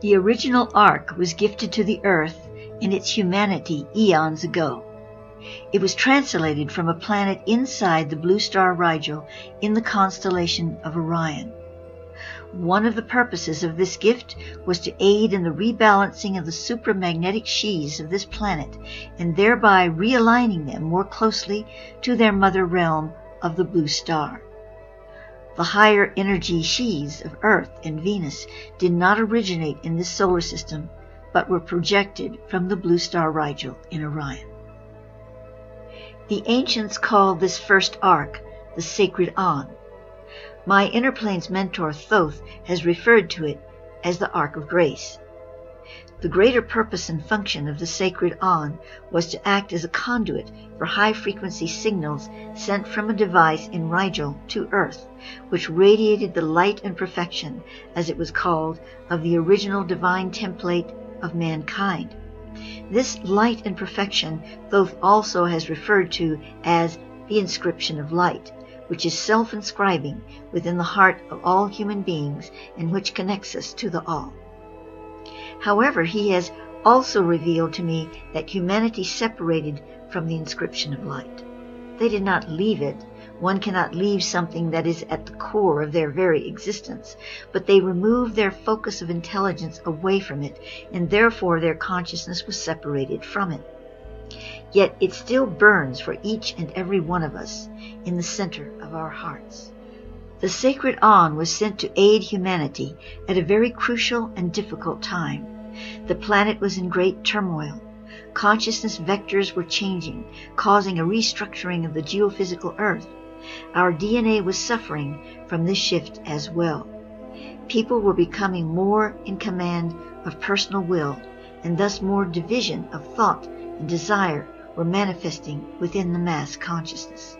The original Ark was gifted to the Earth and its humanity eons ago. It was translated from a planet inside the blue star Rigel in the constellation of Orion. One of the purposes of this gift was to aid in the rebalancing of the supramagnetic sheaths of this planet and thereby realigning them more closely to their mother realm of the blue star. The higher energy sheaths of Earth and Venus did not originate in this solar system, but were projected from the blue star Rigel in Orion. The ancients called this first ark the Sacred An. My Inner Planes mentor Thoth has referred to it as the Ark of Grace. The greater purpose and function of the Sacred An was to act as a conduit for high-frequency signals sent from a device in Rigel to Earth, which radiated the light and perfection, as it was called, of the original divine template of mankind. This light and perfection Thoth also has referred to as the inscription of light, which is self-inscribing within the heart of all human beings and which connects us to the All. However, he has also revealed to me that humanity separated from the inscription of light. They did not leave it. One cannot leave something that is at the core of their very existence, but they removed their focus of intelligence away from it, and therefore their consciousness was separated from it. Yet it still burns for each and every one of us in the center of our hearts. The Sacred An was sent to aid humanity at a very crucial and difficult time. The planet was in great turmoil. Consciousness vectors were changing, causing a restructuring of the geophysical Earth. Our DNA was suffering from this shift as well. People were becoming more in command of personal will, and thus more division of thought and desire were manifesting within the mass consciousness.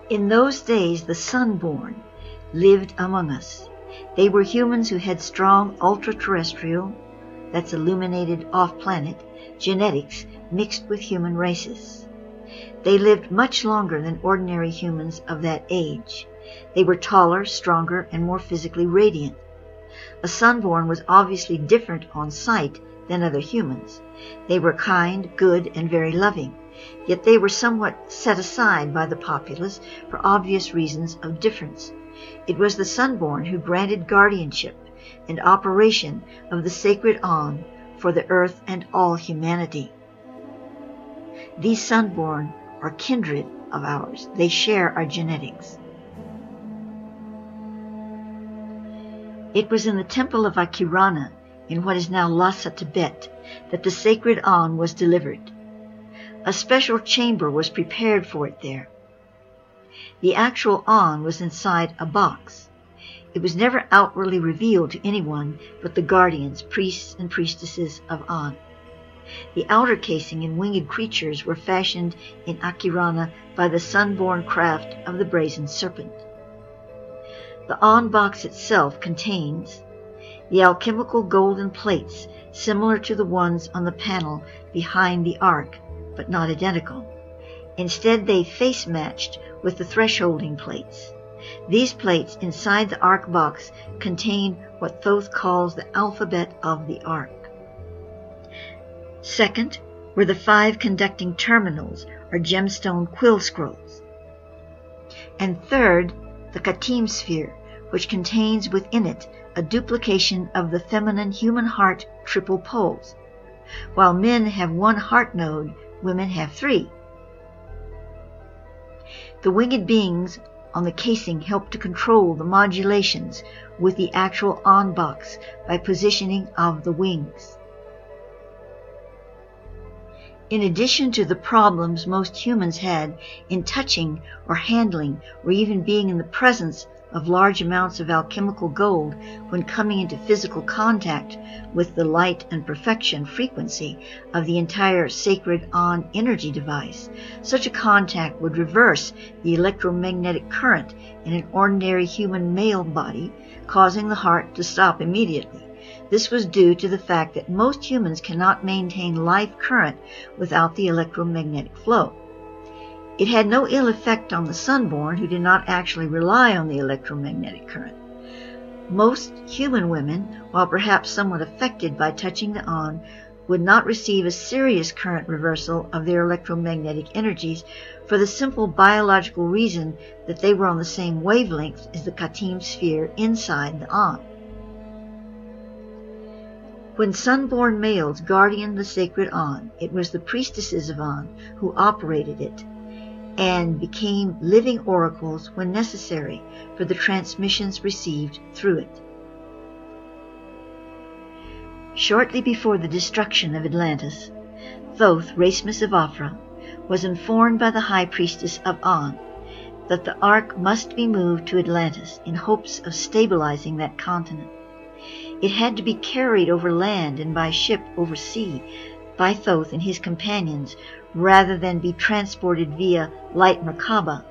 In those days, the Sunborn lived among us. They were humans who had strong ultra-terrestrial, that's illuminated off-planet, genetics mixed with human races. They lived much longer than ordinary humans of that age. They were taller, stronger, and more physically radiant. A Sunborn was obviously different on sight than other humans. They were kind, good, and very loving. Yet they were somewhat set aside by the populace for obvious reasons of difference. It was the Sunborn who granted guardianship and operation of the Sacred An for the Earth and all humanity. These Sunborn are kindred of ours. They share our genetics. It was in the temple of Akirana, in what is now Lhasa, Tibet, that the Sacred An was delivered. A special chamber was prepared for it there. The actual An was inside a box. It was never outwardly revealed to anyone but the guardians, priests, and priestesses of An. The outer casing and winged creatures were fashioned in Akirana by the Sunborn craft of the Brazen Serpent. The An box itself contains the alchemical golden plates similar to the ones on the panel behind the Ark, but not identical. Instead, they face-matched with the thresholding plates. These plates inside the Ark box contain what Thoth calls the alphabet of the Ark. Second were the 5 conducting terminals, or gemstone quill scrolls. And third, the Katim sphere, which contains within it a duplication of the feminine human heart triple poles. While men have 1 heart node, women have 3. The winged beings on the casing help to control the modulations with the actual An box by positioning of the wings. In addition to the problems most humans had in touching or handling or even being in the presence of large amounts of alchemical gold when coming into physical contact with the light and perfection frequency of the entire Sacred An energy device, such a contact would reverse the electromagnetic current in an ordinary human male body, causing the heart to stop immediately. This was due to the fact that most humans cannot maintain life current without the electromagnetic flow. It had no ill effect on the Sunborn, who did not actually rely on the electromagnetic current. Most human women, while perhaps somewhat affected by touching the An, would not receive a serious current reversal of their electromagnetic energies for the simple biological reason that they were on the same wavelength as the Katim sphere inside the An. When sun-born males guardianed the sacred An, it was the priestesses of An who operated it and became living oracles when necessary for the transmissions received through it. Shortly before the destruction of Atlantis, Thoth, race-miss of Afra, was informed by the high priestess of An that the Ark must be moved to Atlantis in hopes of stabilizing that continent. It had to be carried over land and by ship over sea by Thoth and his companions rather than be transported via light Merkaba,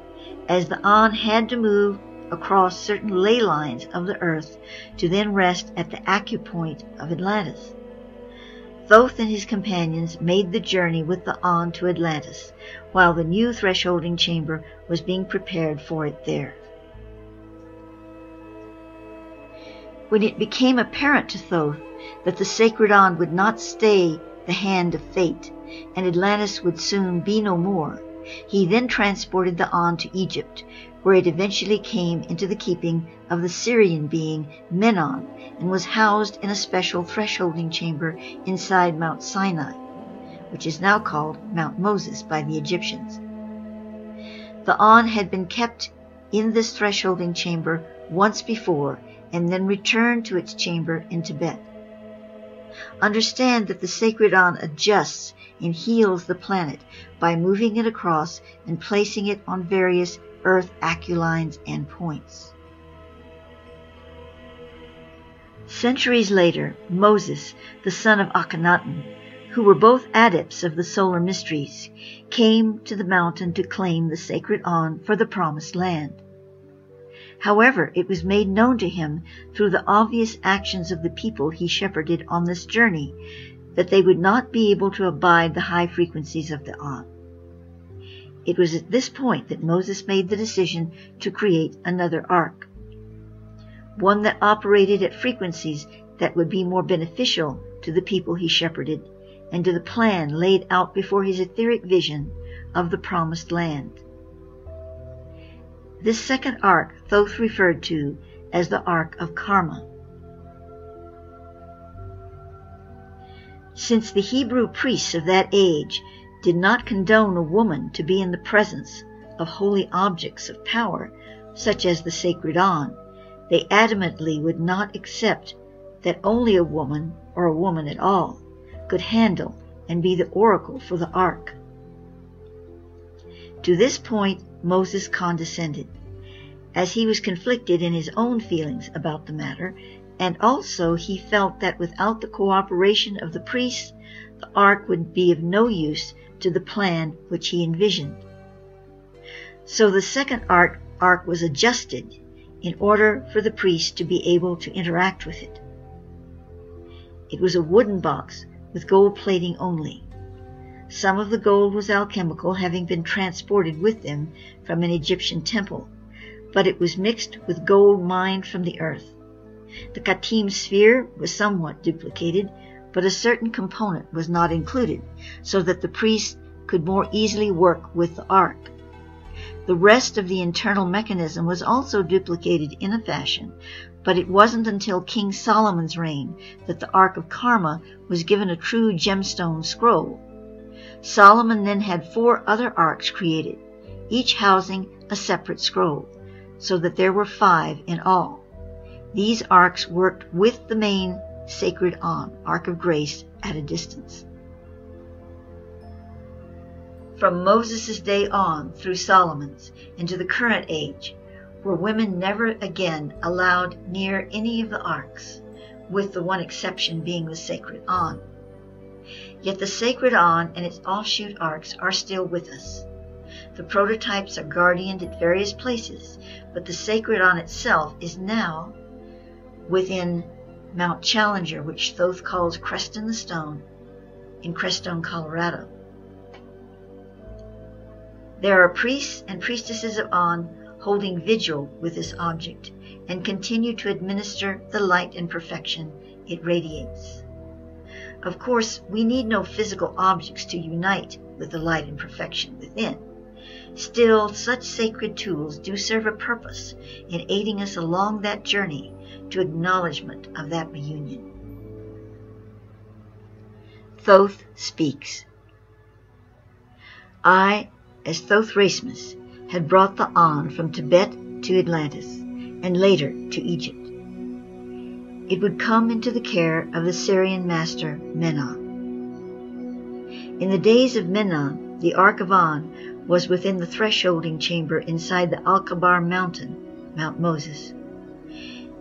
as the An had to move across certain ley lines of the earth to then rest at the acupoint of Atlantis. Thoth and his companions made the journey with the An to Atlantis, while the new thresholding chamber was being prepared for it there. When it became apparent to Thoth that the sacred An would not stay the hand of fate, and Atlantis would soon be no more, he then transported the An to Egypt, where it eventually came into the keeping of the Syrian being Menon, and was housed in a special thresholding chamber inside Mount Sinai, which is now called Mount Moses by the Egyptians. The An had been kept in this thresholding chamber once before, and then returned to its chamber in Tibet. Understand that the sacred An adjusts and heals the planet by moving it across and placing it on various earth aculines and points. Centuries later, Moses, the son of Akhenaten, who were both adepts of the solar mysteries, came to the mountain to claim the sacred An for the promised land. However, it was made known to him through the obvious actions of the people he shepherded on this journey that they would not be able to abide the high frequencies of the An. It was at this point that Moses made the decision to create another ark, one that operated at frequencies that would be more beneficial to the people he shepherded and to the plan laid out before his etheric vision of the promised land. This second ark Thoth referred to as the Ark of Karma. Since the Hebrew priests of that age did not condone a woman to be in the presence of holy objects of power, such as the sacred An, they adamantly would not accept that only a woman, or a woman at all, could handle and be the oracle for the ark. To this point, Moses condescended, as he was conflicted in his own feelings about the matter, and also he felt that without the cooperation of the priests, the ark would be of no use to the plan which he envisioned. So the second ark was adjusted in order for the priests to be able to interact with it. It was a wooden box with gold plating only. Some of the gold was alchemical, having been transported with them from an Egyptian temple, but it was mixed with gold mined from the earth. The Katim sphere was somewhat duplicated, but a certain component was not included, so that the priests could more easily work with the ark. The rest of the internal mechanism was also duplicated in a fashion, but it wasn't until King Solomon's reign that the Ark of Karma was given a true gemstone scroll. Solomon then had 4 other arks created, each housing a separate scroll, so that there were 5 in all. These arks worked with the main Sacred An, Ark of Grace, at a distance. From Moses' day on through Solomon's into the current age, were women never again allowed near any of the arks, with the one exception being the Sacred An. Yet the Sacred An and its offshoot arks are still with us. The prototypes are guardianed at various places, but the Sacred An itself is now within Mount Challenger, which Thoth calls Crestone the Stone, in Crestone, Colorado. There are priests and priestesses of An holding vigil with this object, and continue to administer the light and perfection it radiates. Of course, we need no physical objects to unite with the light and perfection within. Still, such sacred tools do serve a purpose in aiding us along that journey to acknowledgement of that reunion. Thoth speaks. I, as Thoth Rasmus, had brought the An from Tibet to Atlantis, and later to Egypt. It would come into the care of the Syrian master Menon. In the days of Menon, the Ark of An was within the thresholding chamber inside the Al-Kabar mountain, Mount Moses.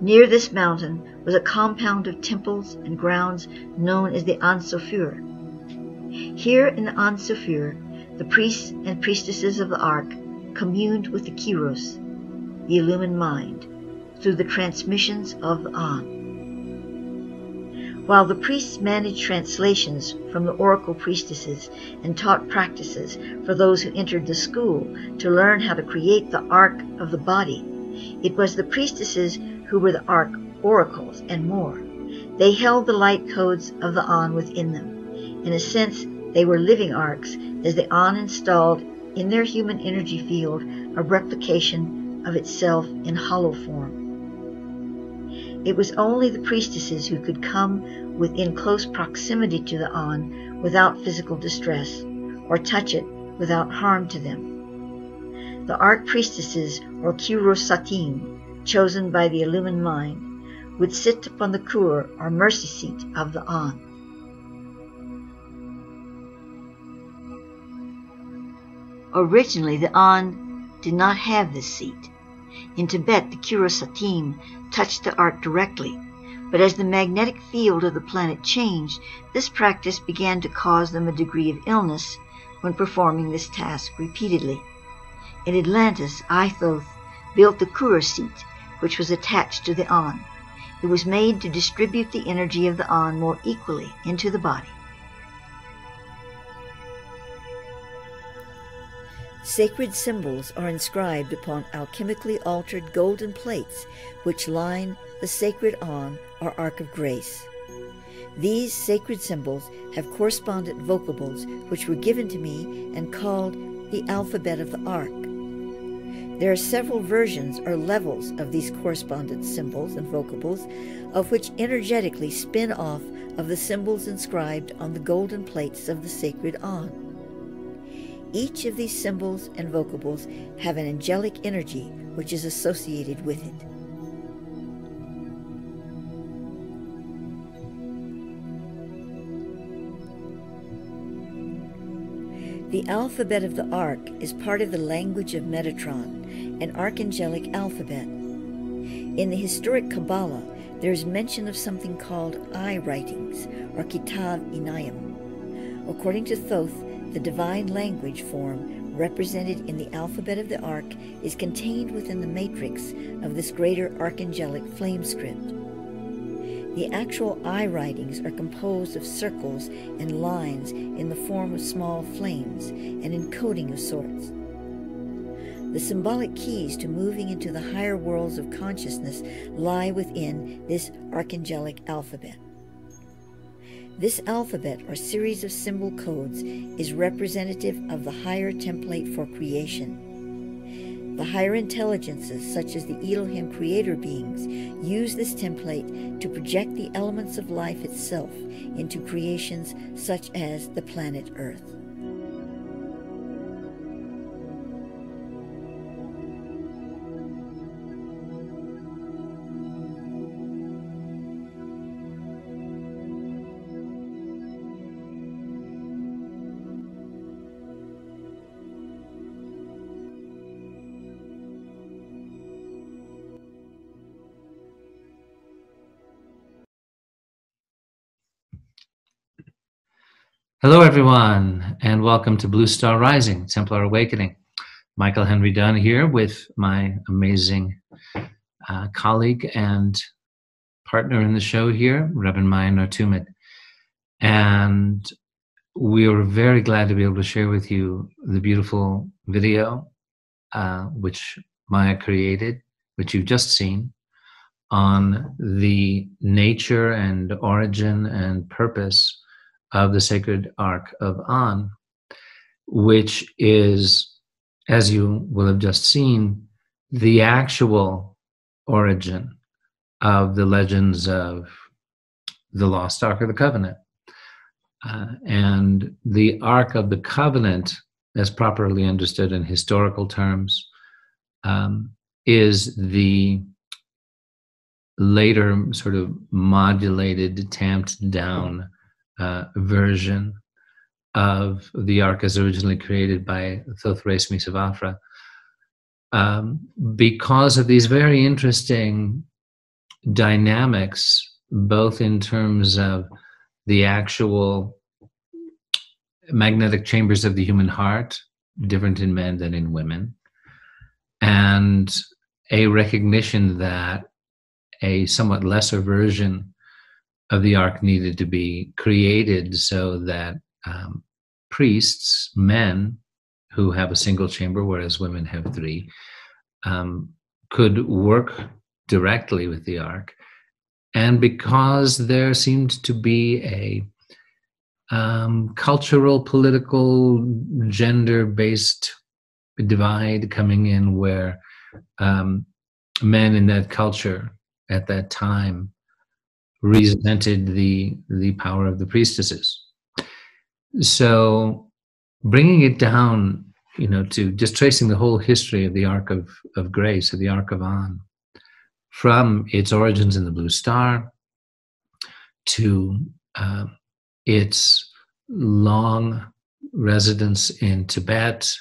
Near this mountain was a compound of temples and grounds known as the An Sofur. Here in the An Sofur, the priests and priestesses of the Ark communed with the Kyros, the illumined mind, through the transmissions of the An. While the priests managed translations from the oracle priestesses and taught practices for those who entered the school to learn how to create the Ark of the body, it was the priestesses who were the Ark oracles and more. They held the light codes of the An within them. In a sense, they were living arks, as the An installed in their human energy field a replication of itself in hollow form. It was only the priestesses who could come within close proximity to the An without physical distress, or touch it without harm to them. The Ark priestesses, or Kyrosatim, chosen by the illumined mind, would sit upon the kur, or mercy seat, of the An. Originally, the An did not have this seat. In Tibet, the Kyrosatim touched the Ark directly, but as the magnetic field of the planet changed, this practice began to cause them a degree of illness when performing this task repeatedly. In Atlantis, Thoth built the Kur seat, which was attached to the An. It was made to distribute the energy of the An more equally into the body. Sacred symbols are inscribed upon alchemically altered golden plates which line the Sacred An, or Ark of Grace. These sacred symbols have correspondent vocables which were given to me and called the alphabet of the Ark. There are several versions or levels of these correspondent symbols and vocables, of which energetically spin off of the symbols inscribed on the golden plates of the Sacred An. Each of these symbols and vocables have an angelic energy which is associated with it. The alphabet of the Ark is part of the language of Metatron, an archangelic alphabet. In the historic Kabbalah, there is mention of something called eye writings, or Kitav Inayim. According to Thoth, the divine language form represented in the alphabet of the Ark is contained within the matrix of this greater archangelic flame script. The actual eye writings are composed of circles and lines in the form of small flames, an encoding of sorts. The symbolic keys to moving into the higher worlds of consciousness lie within this archangelic alphabet. This alphabet, or series of symbol codes, is representative of the higher template for creation. The higher intelligences, such as the Elohim creator beings, use this template to project the elements of life itself into creations such as the planet Earth. Hello, everyone, and welcome to Blue Star Rising, Templar Awakening. Michael Henry Dunn here with my amazing colleague and partner in the show here, Reverend Maia Nartoomid. And we are very glad to be able to share with you the beautiful video, which Maia created, which you've just seen, on the nature and origin and purpose of the Sacred Ark of An, which is, as you will have just seen, the actual origin of the legends of the lost Ark of the Covenant. And the Ark of the Covenant, as properly understood in historical terms, is the later sort of modulated, tamped down version of the Ark as originally created by Thothres Misavafra, because of these very interesting dynamics, both in terms of the actual magnetic chambers of the human heart, different in men than in women, and a recognition that a somewhat lesser version of the Ark needed to be created so that priests, men who have a single chamber, whereas women have three, could work directly with the Ark. And because there seemed to be a cultural, political, gender-based divide coming in, where men in that culture at that time resented the power of the priestesses. So bringing it down, to just tracing the whole history of the Ark of Grace, of the Ark of An, from its origins in the Blue Star to its long residence in Tibet,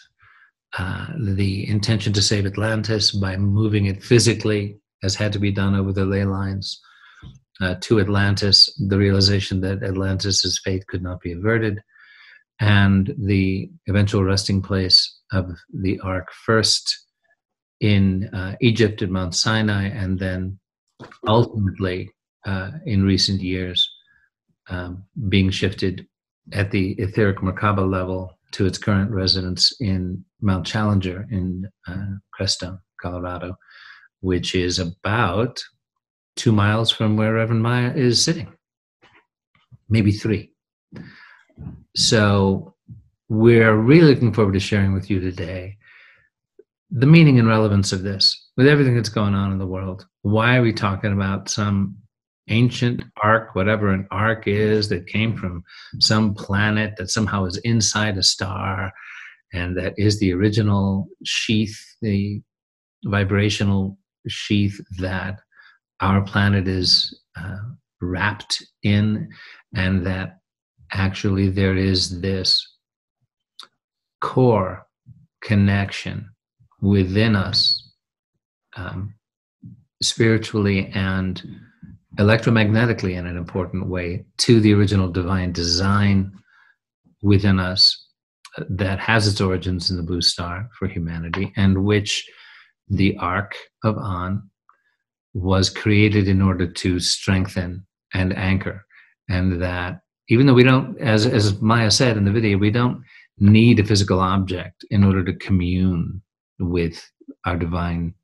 the intention to save Atlantis by moving it physically, as had to be done over the ley lines, to Atlantis, the realization that Atlantis's fate could not be averted, and the eventual resting place of the Ark, first in Egypt at Mount Sinai, and then ultimately in recent years being shifted at the etheric Merkaba level to its current residence in Mount Challenger in Crestone, Colorado, which is about 2 miles from where Reverend Maia is sitting, maybe 3. So we're really looking forward to sharing with you today the meaning and relevance of this, with everything that's going on in the world. Why are we talking about some ancient ark, whatever an ark is, that came from some planet that somehow is inside a star, and that is the original sheath, the vibrational sheath that our planet is wrapped in, and that actually there is this core connection within us, spiritually and electromagnetically in an important way, to the original divine design within us that has its origins in the Blue Star for humanity, and which the Ark of An was created in order to strengthen and anchor. And that even though we don't, as Maia said in the video, we don't need a physical object in order to commune with our divine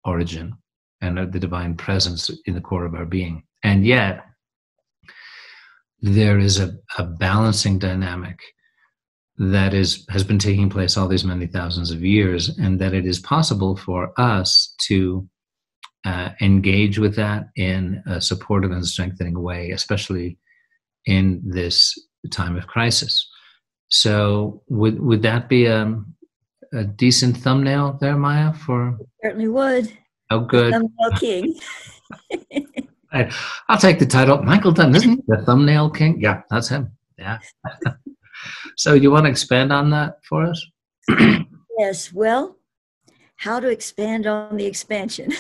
origin and the divine presence in the core of our being. And yet, there is a balancing dynamic that has been taking place all these many thousands of years, and that it is possible for us to engage with that in a supportive and strengthening way, especially in this time of crisis. So would that be a decent thumbnail there, Maia? Certainly would. Oh, good. The thumbnail king. I'll take the title. Michael Dunn, isn't he the thumbnail king? Yeah, that's him. Yeah. So you want to expand on that for us? Yes. Well, how to expand on the expansion.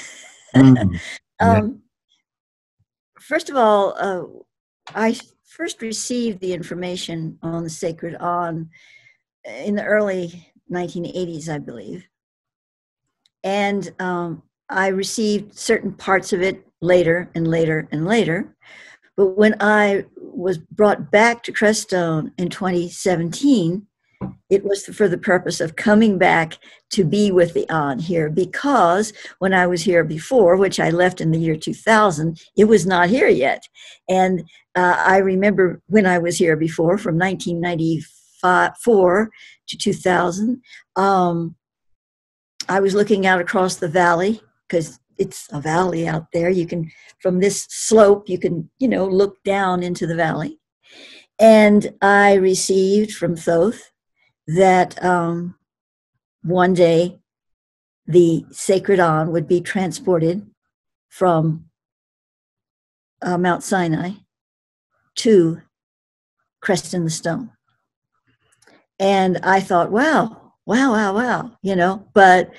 Yeah. First of all, I first received the information on the Sacred Ark in the early 1980s, I believe. And I received certain parts of it later and later and later. But when I was brought back to Crestone in 2017, It was for the purpose of coming back to be with the An here, because when I was here before, which I left in the year 2000, it was not here yet. And I remember when I was here before, from 1994 to 2000, I was looking out across the valley, because it's a valley out there. You can, from this slope, you can, look down into the valley. And I received from Thoth that one day the Sacred Ark would be transported from Mount Sinai to Crestone the Stone. And I thought, wow, but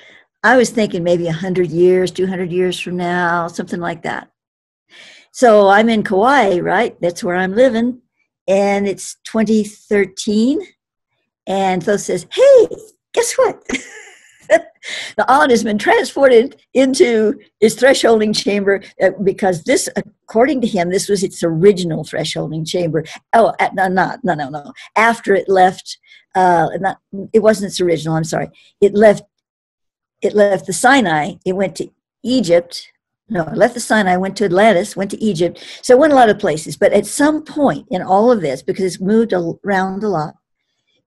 I was thinking maybe 100 years, 200 years from now, something like that. So I'm in Kauai, right? That's where I'm living. And it's 2013. And Thoth says, hey, guess what? The An has been transported into its thresholding chamber because this, according to him, this was its original thresholding chamber. Oh, no. After it left, it wasn't its original, I'm sorry. It left the Sinai, it went to Egypt. No, it left the Sinai, went to Atlantis, went to Egypt. So it went a lot of places. But at some point in all of this, because it's moved around a lot,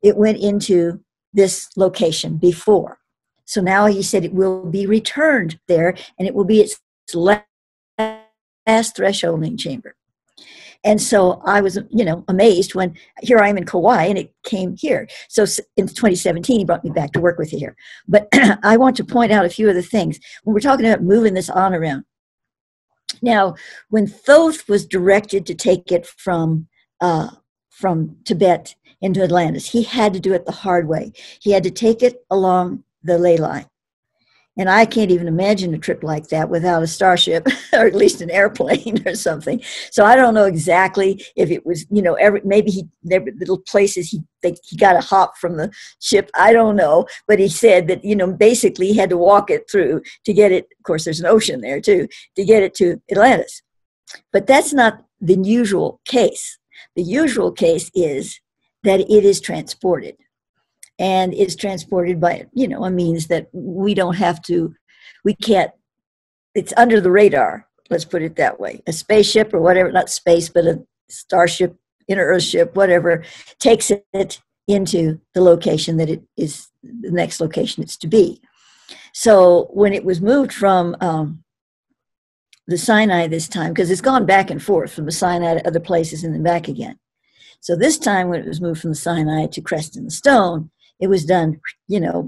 it went into this location before. So now he said it will be returned there, and it will be its last thresholding chamber. And so I was, amazed when here I am in Kauai and it came here. So in 2017, he brought me back to work with you here. But I want to point out a few other things. When we're talking about moving this An around. Now, when Thoth was directed to take it from Tibet into Atlantis, he had to do it the hard way. He had to take it along the ley line. And I can't even imagine a trip like that without a starship, or at least an airplane or something. So I don't know exactly if it was, maybe there were little places he got to hop from the ship. I don't know. But he said that, basically he had to walk it through to get it. Of course, there's an ocean there too, to get it to Atlantis. But that's not the usual case. The usual case is that it is transported. And it's transported by, a means that we can't, it's under the radar, let's put it that way. A spaceship or whatever, not space, but a starship, inter-earth ship, whatever, takes it into the location that it is, the next location it's to be. So when it was moved from the Sinai this time, because it's gone back and forth from the Sinai to other places and then back again. So this time when it was moved from the Sinai to Crestone the Stone, it was done,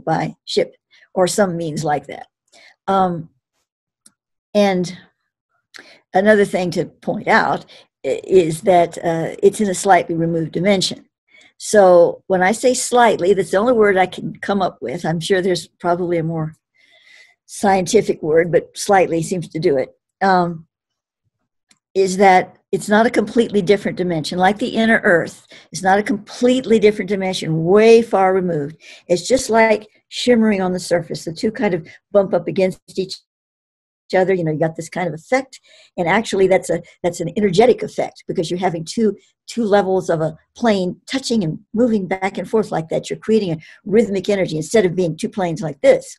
by ship or some means like that. And another thing to point out is that it's in a slightly removed dimension. So when I say slightly, that's the only word I can come up with. I'm sure there's probably a more scientific word, but slightly seems to do it. Is that it's not a completely different dimension. Like the inner earth, it's not a completely different dimension, way far removed. It's just like shimmering on the surface. The two kind of bump up against each other. You got this kind of effect. And actually that's an energetic effect, because you're having two levels of a plane touching and moving back and forth like that. You're creating a rhythmic energy instead of being two planes like this.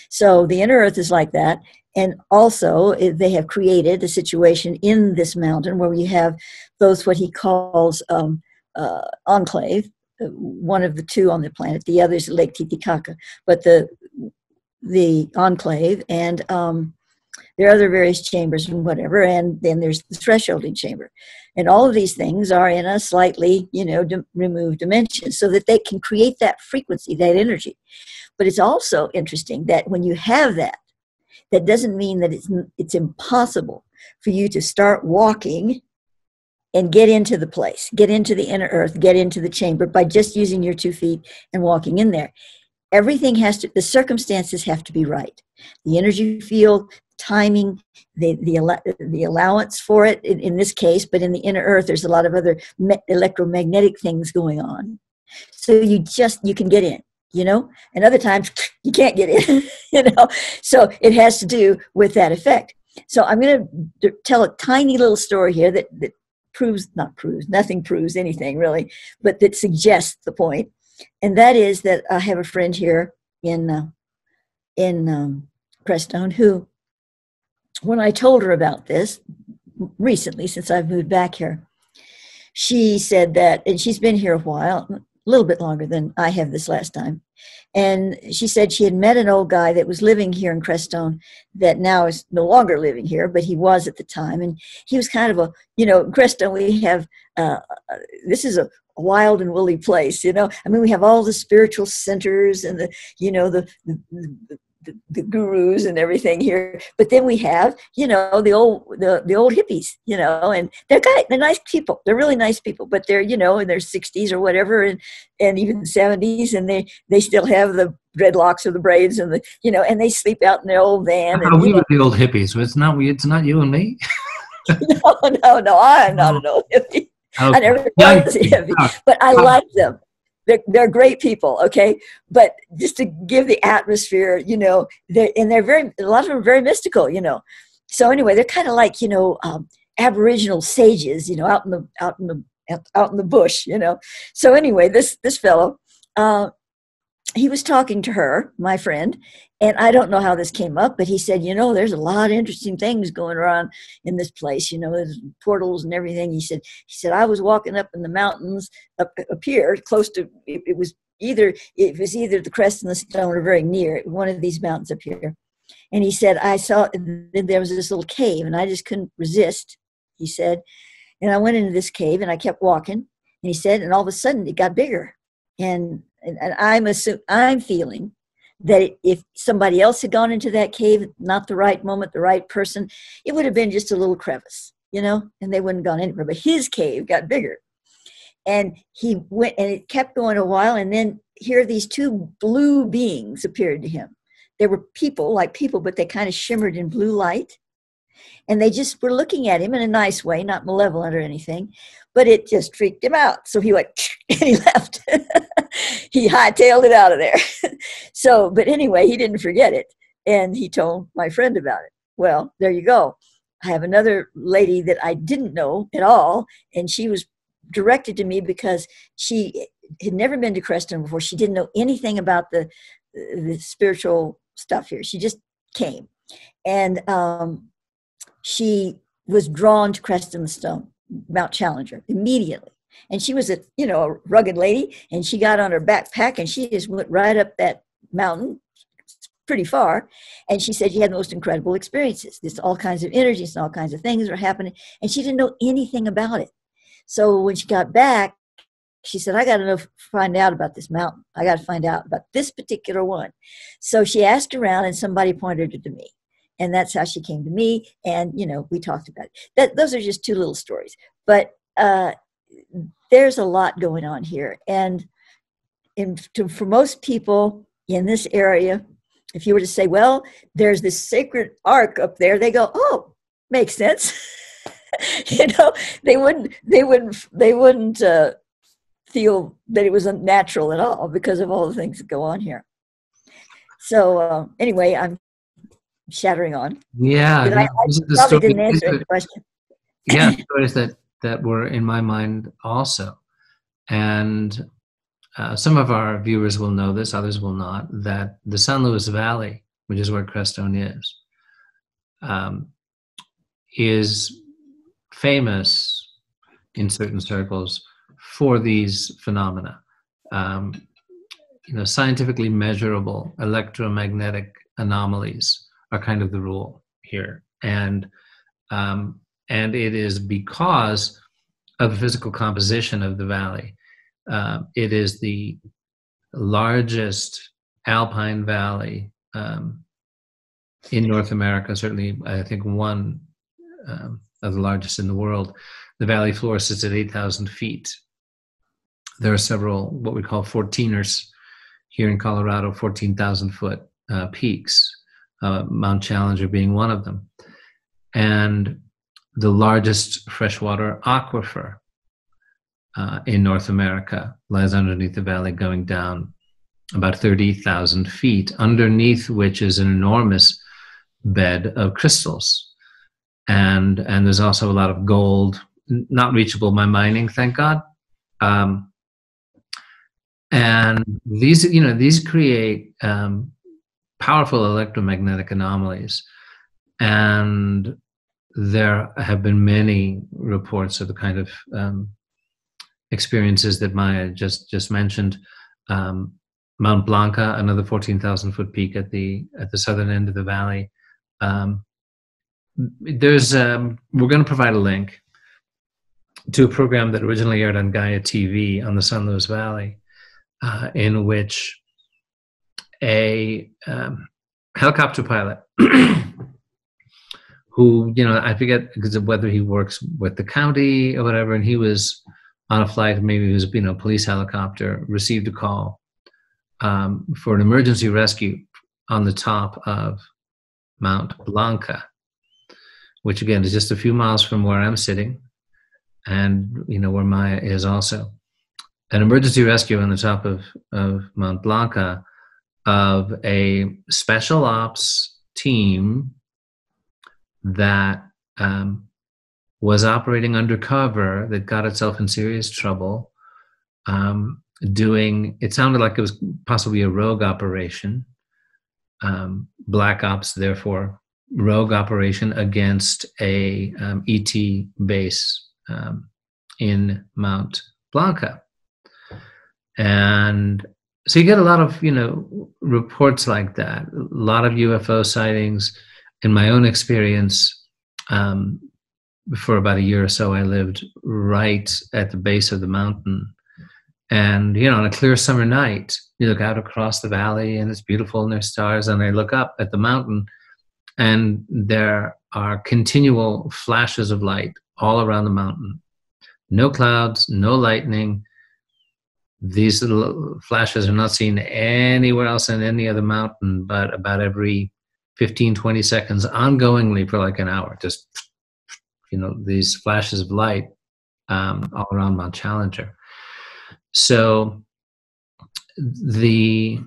So the inner earth is like that. And also, they have created a situation in this mountain where you have those, what he calls enclave, one of the two on the planet. The other is Lake Titicaca. But the enclave, and there are other various chambers and whatever, and then there's the thresholding chamber. And all of these things are in a slightly, removed dimension so that they can create that frequency, that energy. But it's also interesting that when you have that, that doesn't mean that it's impossible for you to start walking and get into the place, get into the inner earth, get into the chamber by just using your 2 feet and walking in there. Everything the circumstances have to be right. The energy field, timing, the allowance for it in this case, but in the inner earth, there's a lot of other electromagnetic things going on. So you can get in. And other times you can't get in, So it has to do with that effect. So I'm going to tell a tiny little story here that nothing proves anything really, but that suggests the point. And that is that I have a friend here in Crestone who, when I told her about this recently, since I've moved back here, she said that, and she's been here a while, a little bit longer than I have this last time. And she said she had met an old guy that was living here in Crestone that now is no longer living here, but he was at the time. And he was kind of a, in Crestone we have, this is a wild and woolly place, I mean, we have all the spiritual centers and the gurus and everything here, but then we have the old hippies, and they're nice people. They're really nice people, but they're in their 60s or whatever, and even 70s, and they still have the dreadlocks or the braids and and they sleep out in their old van. And, we were the old hippies. It's not you and me. No, I'm not an old hippie. Okay. I never was a hippie, but I like them. They're great people, okay? But just to give the atmosphere, they're very, a lot of them are very mystical, So anyway, they're kind of like, Aboriginal sages, out in the bush, So anyway, this fellow, he was talking to her, my friend, and I don't know how this came up, but he said, there's a lot of interesting things going on in this place. There's portals and everything. He said, I was walking up in the mountains up here, close to, it was either the crest and the stone or very near one of these mountains up here. And he said, I saw, there was this little cave and I just couldn't resist, he said. And I went into this cave and I kept walking. And he said, and all of a sudden it got bigger. And I'm feeling that if somebody else had gone into that cave, not the right moment, the right person, it would have been just a little crevice, and they wouldn't have gone anywhere. But his cave got bigger. And he went, and it kept going a while, and then here these two blue beings appeared to him. They were people, but they kind of shimmered in blue light. And they just were looking at him in a nice way, not malevolent or anything, but it just freaked him out. So he went, and he left. He hightailed it out of there. So, but anyway, he didn't forget it. And he told my friend about it. Well, there you go. I have another lady that I didn't know at all, and she was directed to me because she had never been to Crestone before. She didn't know anything about the spiritual stuff here. She just came. And she was drawn to Crestone Stone, Mount Challenger, immediately. And she was a rugged lady, and she got on her backpack and she just went right up that mountain, pretty far. And she said she had the most incredible experiences. There's all kinds of energies and all kinds of things were happening, and she didn't know anything about it. So when she got back, she said, I got to find out about this mountain. I got to find out about this particular one. So she asked around, and somebody pointed it to me. And that's how she came to me. And, we talked about it. Those are just two little stories. But there's a lot going on here. And for most people in this area, if you were to say, well, there's this sacred ark up there, they go, oh, makes sense. They wouldn't feel that it was unnatural at all because of all the things that go on here. So anyway, I'm shattering on. Yeah, I probably didn't answer the question. Yeah, stories that were in my mind also. And some of our viewers will know this, others will not, that the San Luis Valley, which is where Crestone is famous in certain circles for these phenomena. Scientifically measurable electromagnetic anomalies are kind of the rule here. And it is because of the physical composition of the valley. It is the largest alpine valley in North America, certainly I think one of the largest in the world. The valley floor sits at 8,000 feet. There are several what we call 14ers here in Colorado, 14,000 foot peaks, Mount Challenger being one of them. And the largest freshwater aquifer in North America lies underneath the valley, going down about 30,000 feet, underneath which is an enormous bed of crystals. And there's also a lot of gold, not reachable by mining, thank God. And these create powerful electromagnetic anomalies. And there have been many reports of the kind of experiences that Maia just mentioned. Mount Blanca, another 14,000-foot peak at the southern end of the valley. We're going to provide a link to a program that originally aired on Gaia TV on the San Luis Valley, in which a helicopter pilot who, I forget because of whether he works with the county or whatever, and he was on a flight, maybe it was a police helicopter, received a call for an emergency rescue on the top of Mount Blanca, which again is just a few miles from where I'm sitting, and where Maia is also. An emergency rescue on the top of Mount Blanca of a special ops team that was operating undercover, that got itself in serious trouble, it sounded like it was possibly a rogue operation, black ops, therefore rogue operation against a ET base in Mount Blanca. And so you get a lot of reports like that, a lot of UFO sightings. In my own experience, for about a year or so, I lived right at the base of the mountain. And, on a clear summer night, you look out across the valley and it's beautiful and there's stars, and I look up at the mountain and there are continual flashes of light all around the mountain. No clouds, no lightning. These little flashes are not seen anywhere else in any other mountain, but about every 15, 20 seconds, ongoingly for like an hour, just, these flashes of light all around Mount Challenger. So the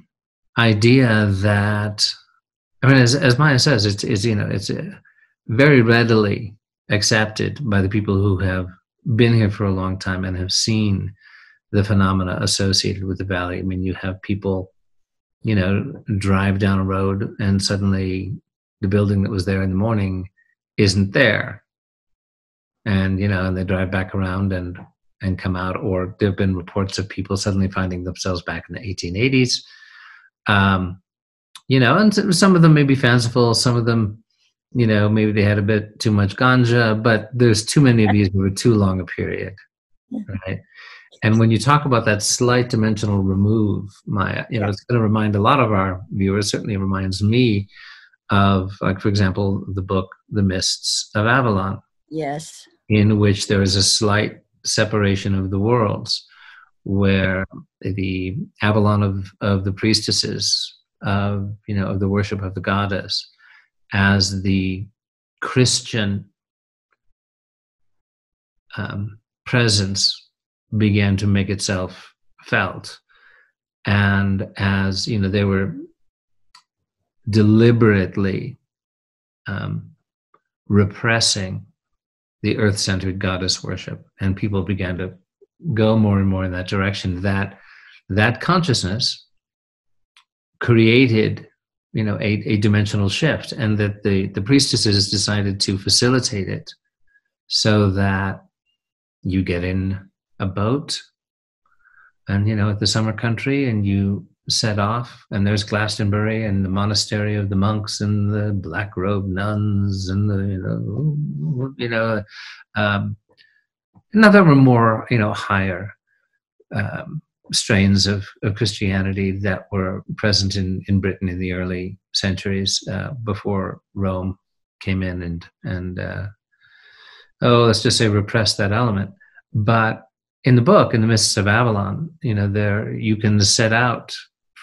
idea that, as Maia says, it's very readily accepted by the people who have been here for a long time and have seen the phenomena associated with the valley. You have people, drive down a road and suddenly the building that was there in the morning isn't there. And, and they drive back around and come out. Or there have been reports of people suddenly finding themselves back in the 1880s. And some of them may be fanciful. Some of them, maybe they had a bit too much ganja, but there's too many of these over too long a period, right? And when you talk about that slight dimensional remove, Maia, it's going to remind a lot of our viewers, certainly reminds me of, like, for example, the book, The Mists of Avalon. Yes. In which there is a slight separation of the worlds, where the Avalon of the priestesses, of the worship of the goddess, as the Christian presence began to make itself felt, and as they were deliberately repressing the earth-centered goddess worship, and people began to go more and more in that direction, that consciousness created a dimensional shift, and that the priestesses decided to facilitate it so that you get in a boat and at the summer country, and you set off, and there's Glastonbury and the monastery of the monks and the black robed nuns and the now there were more higher strains of Christianity that were present in Britain in the early centuries before Rome came in and let's just say repressed that element. But in the book, in The Mists of Avalon, there you can set out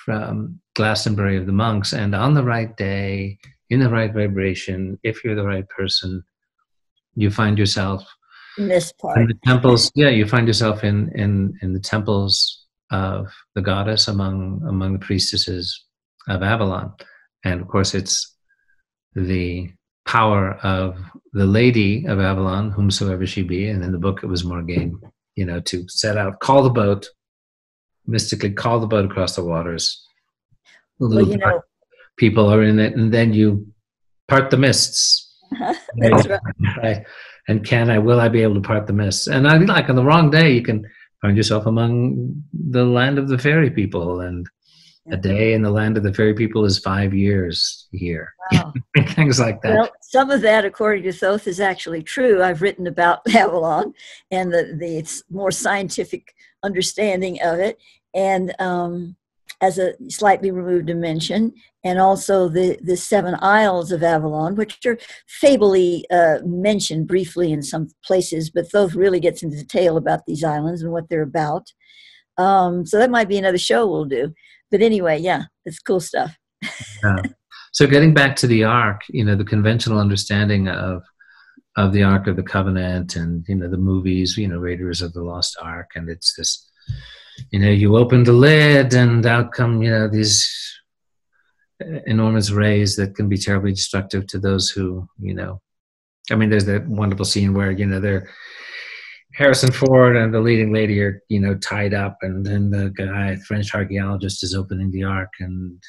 from Glastonbury of the monks, and on the right day, in the right vibration, if you're the right person, you find yourself in this part. In the temples. Yeah, you find yourself in the temples of the goddess among the priestesses of Avalon. And of course, it's the power of the Lady of Avalon, whomsoever she be. And in the book, it was Morgaine, to set out, call the boat, mystically call the boat across the waters. Well, you know, People are in it, and then you part the mists. that's right. Right. And will I be able to part the mists? And I like on the wrong day, you can find yourself among the land of the fairy people, and a day in the land of the fairy people is 5 years here. Wow. Things like that. Well, some of that, according to Thoth, is actually true. I've written about Avalon and the more scientific understanding of it, and as a slightly removed dimension, and also the 7 Isles of Avalon, which are fably mentioned briefly in some places, but Thoth really gets into detail about these islands and what they're about. So that might be another show we'll do. But anyway, yeah, it's cool stuff. Yeah. So getting back to the Ark, you know, the conventional understanding of the Ark of the Covenant, and, you know, the movies, you know, Raiders of the Lost Ark, and it's this, you know, you open the lid and out come, you know, these enormous rays that can be terribly destructive to those who, you know, I mean, there's that wonderful scene where, you know, they're Harrison Ford and the leading lady are, you know, tied up, and then the guy, French archaeologist, is opening the Ark, and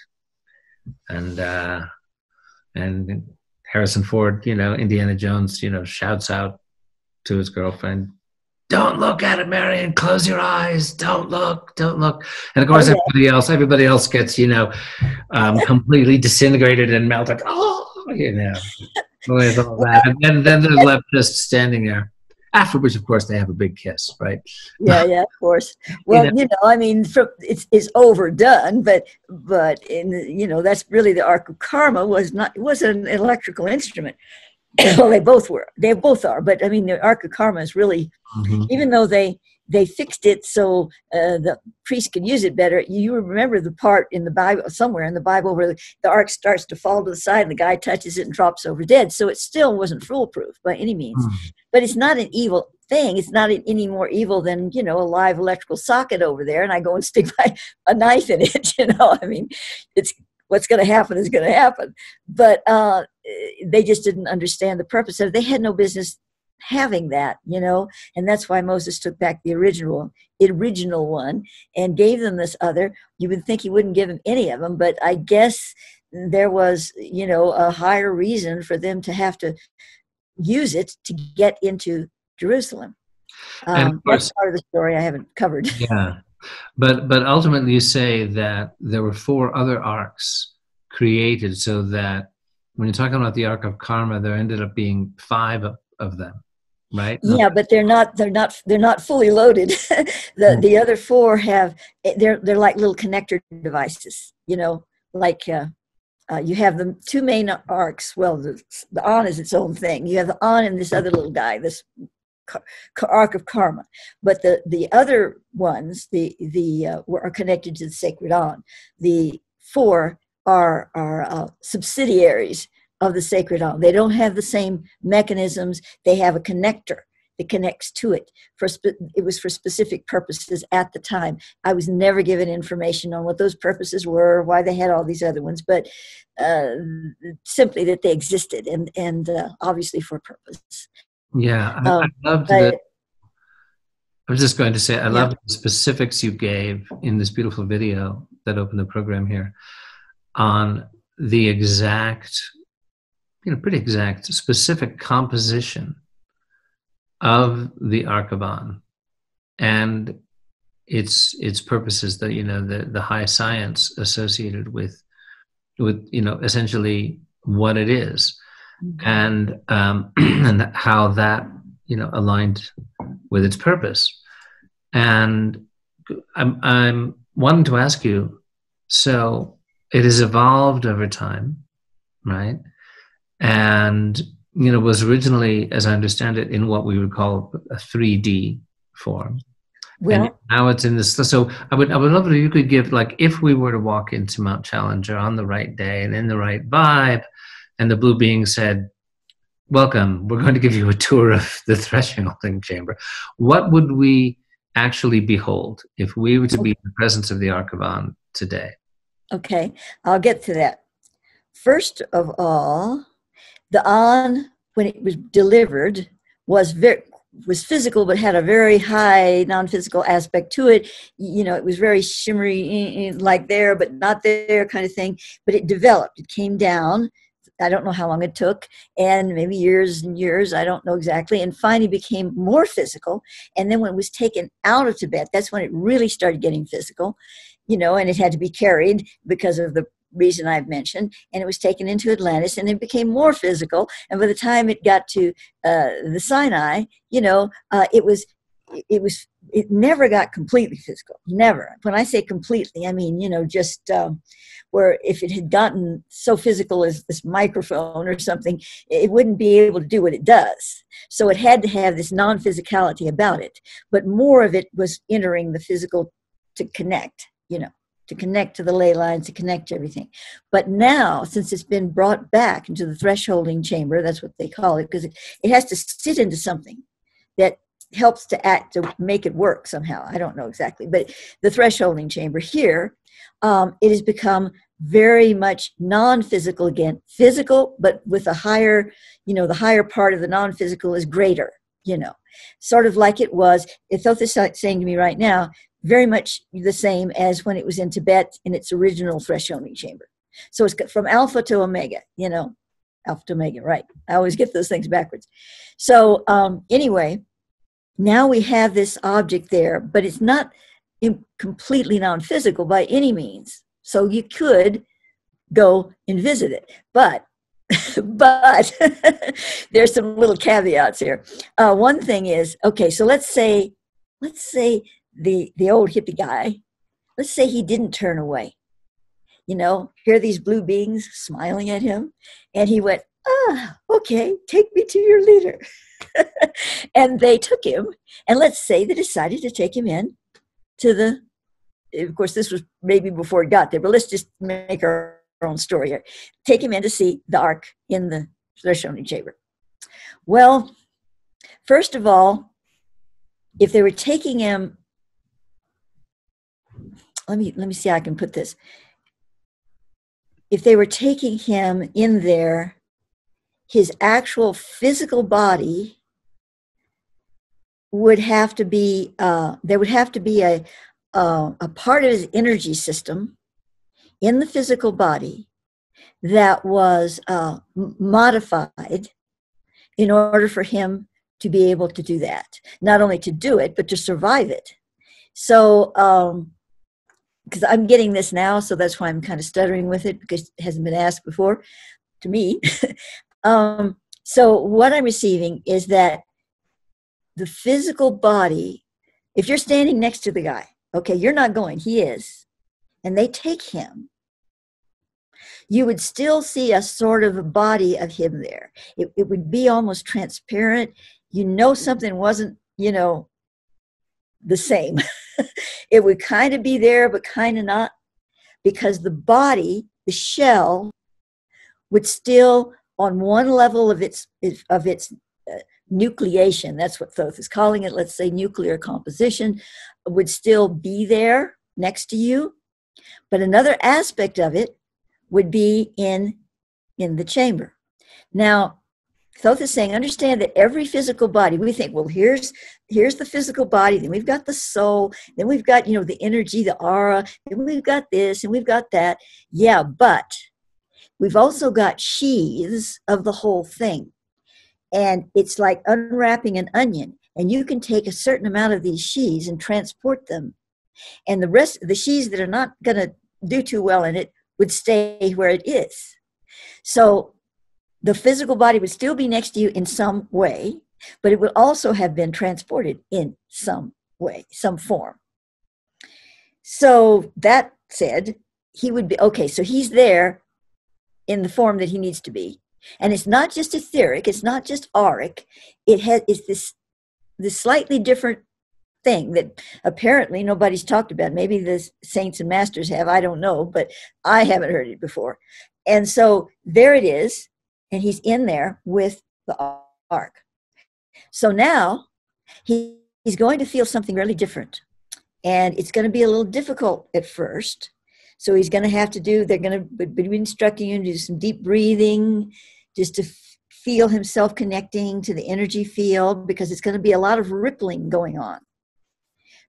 Harrison Ford, you know, Indiana Jones, you know, shouts out to his girlfriend, "Don't look at it, Marion. Close your eyes. Don't look. Don't look." And of course, everybody else gets, you know, completely disintegrated and melted. Oh, you know, with all that, and then they're left just standing there. After which, of course, they have a big kiss, right? Yeah, of course. Well, you know, I mean, it's overdone, but you know, that's really the Ark of Karma was an electrical instrument. Well, they both are, but I mean, the Ark of Karma is really, even though they fixed it so the priest could use it better. You remember the part in the Bible, somewhere in the Bible, where the ark starts to fall to the side and the guy touches it and drops over dead. So it still wasn't foolproof by any means. But it's not an evil thing. It's not any more evil than, you know, a live electrical socket over there, and I go and stick a knife in it. You know, I mean, it's what's going to happen is going to happen. But they just didn't understand the purpose of it. They had no business having that, you know, and that's why Moses took back the original one and gave them this other. You would think he wouldn't give them any of them, but I guess there was, you know, a higher reason for them to have to use it to get into Jerusalem. And of course, that's part of the story I haven't covered. Yeah, but ultimately you say that there were 4 other arks created, so that when you're talking about the Ark of Karma, there ended up being 5 of them. Right. Yeah, but they're not fully loaded. The other 4 they're like little connector devices, you know, like you have the 2 main arcs. Well, the An is its own thing. You have the An and this other little guy, this Ark of Karma. But the other ones, are connected to the Sacred An. The 4 are subsidiaries of the Sacred Ark. They don't have the same mechanisms. They have a connector that connects to it. It was for specific purposes at the time. I was never given information on what those purposes were, why they had all these other ones, but simply that they existed, and obviously for a purpose. Yeah, I loved that. I was just going to say, I love the specifics you gave in this beautiful video that opened the program here on the exact, you know, pretty exact, specific composition of the Ark of An and its purposes, that, you know, the high science associated with you know, essentially what it is, and how that, you know, aligned with its purpose. And I'm wanting to ask you, so it has evolved over time, right? And, you know, was originally, as I understand it, in what we would call a 3D form. Well, and now it's in this. So I would love it if you could give, like, if we were to walk into Mount Challenger on the right day and in the right vibe, and the blue being said, "Welcome, we're going to give you a tour of the threshing chamber," what would we actually behold if we were to be in the presence of the Ark of An today? Okay, I'll get to that. First of all, the An, when it was delivered, was was physical, but had a very high non-physical aspect to it. You know, it was very shimmery, like there, but not there kind of thing. But it developed. It came down. I don't know how long it took, and maybe years and years, I don't know exactly, and finally became more physical. And then when it was taken out of Tibet, that's when it really started getting physical, you know, and it had to be carried because of the reason I've mentioned, and it was taken into Atlantis, and it became more physical. And by the time it got to the Sinai, you know, it never got completely physical. Never. When I say completely, I mean, you know, just where if it had gotten so physical as this microphone or something, it wouldn't be able to do what it does. So it had to have this non-physicality about it, but more of it was entering the physical to connect, you know, to connect to the ley lines, to connect to everything. But now, since it's been brought back into the thresholding chamber, that's what they call it, because it has to sit into something that helps to make it work somehow. I don't know exactly, but the thresholding chamber here, it has become very much non-physical again, physical, but with a higher, you know, the higher part of the non-physical is greater, you know, sort of like it was, Ethotha is saying to me right now, very much the same as when it was in Tibet in its original thresholding chamber. So it's from alpha to omega, you know, alpha to omega, right? I always get those things backwards. So anyway, now we have this object there, but it's not completely non-physical by any means. So you could go and visit it, but there's some little caveats here. One thing is, okay, so let's say the old hippie guy, let's say he didn't turn away. You know, here are these blue beings smiling at him, and he went, okay, take me to your leader. And they took him, and let's say they decided to take him in to the, of course, this was maybe before it got there, but let's just make our own story here. Take him in to see the Ark in the thresholding chamber. Well, first of all, if they were taking him, let me see how I can put this. If they were taking him in there, his actual physical body would have to be, there would have to be a part of his energy system in the physical body that was modified in order for him to be able to do that. Not only to do it, but to survive it. So, because I'm getting this now, so that's why I'm kind of stuttering with it, because it hasn't been asked before to me. So what I'm receiving is that the physical body, if you're standing next to the guy, okay, you're not going, he is, and they take him, you would still see a sort of a body of him there. It would be almost transparent. You know something wasn't, you know, the same. It would kind of be there, but kind of not, because the body, the shell, would still, on one level of its nucleation, that's what Thoth is calling it, let's say nuclear composition, would still be there next to you. But another aspect of it would be in the chamber. Now, Thoth is saying, understand that every physical body, we think, well, here's the physical body, then we've got the soul, then we've got, you know, the energy, the aura, then we've got this, and we've got that. Yeah, but we've also got sheaths of the whole thing. And it's like unwrapping an onion, and you can take a certain amount of these sheaths and transport them. And the rest, the sheaths that are not going to do too well in it, would stay where it is. So the physical body would still be next to you in some way, but it would also have been transported in some way, some form. So that said, he would be, okay, so he's there in the form that he needs to be. And it's not just etheric, it's not just auric, it's this slightly different thing that apparently nobody's talked about. Maybe the saints and masters have, I don't know, but I haven't heard it before. And so there it is, and he's in there with the Ark. So now he's going to feel something really different, and it's going to be a little difficult at first. So he's going to have to do, they're going to be instructing you to do some deep breathing, just to feel himself connecting to the energy field, because it's going to be a lot of rippling going on.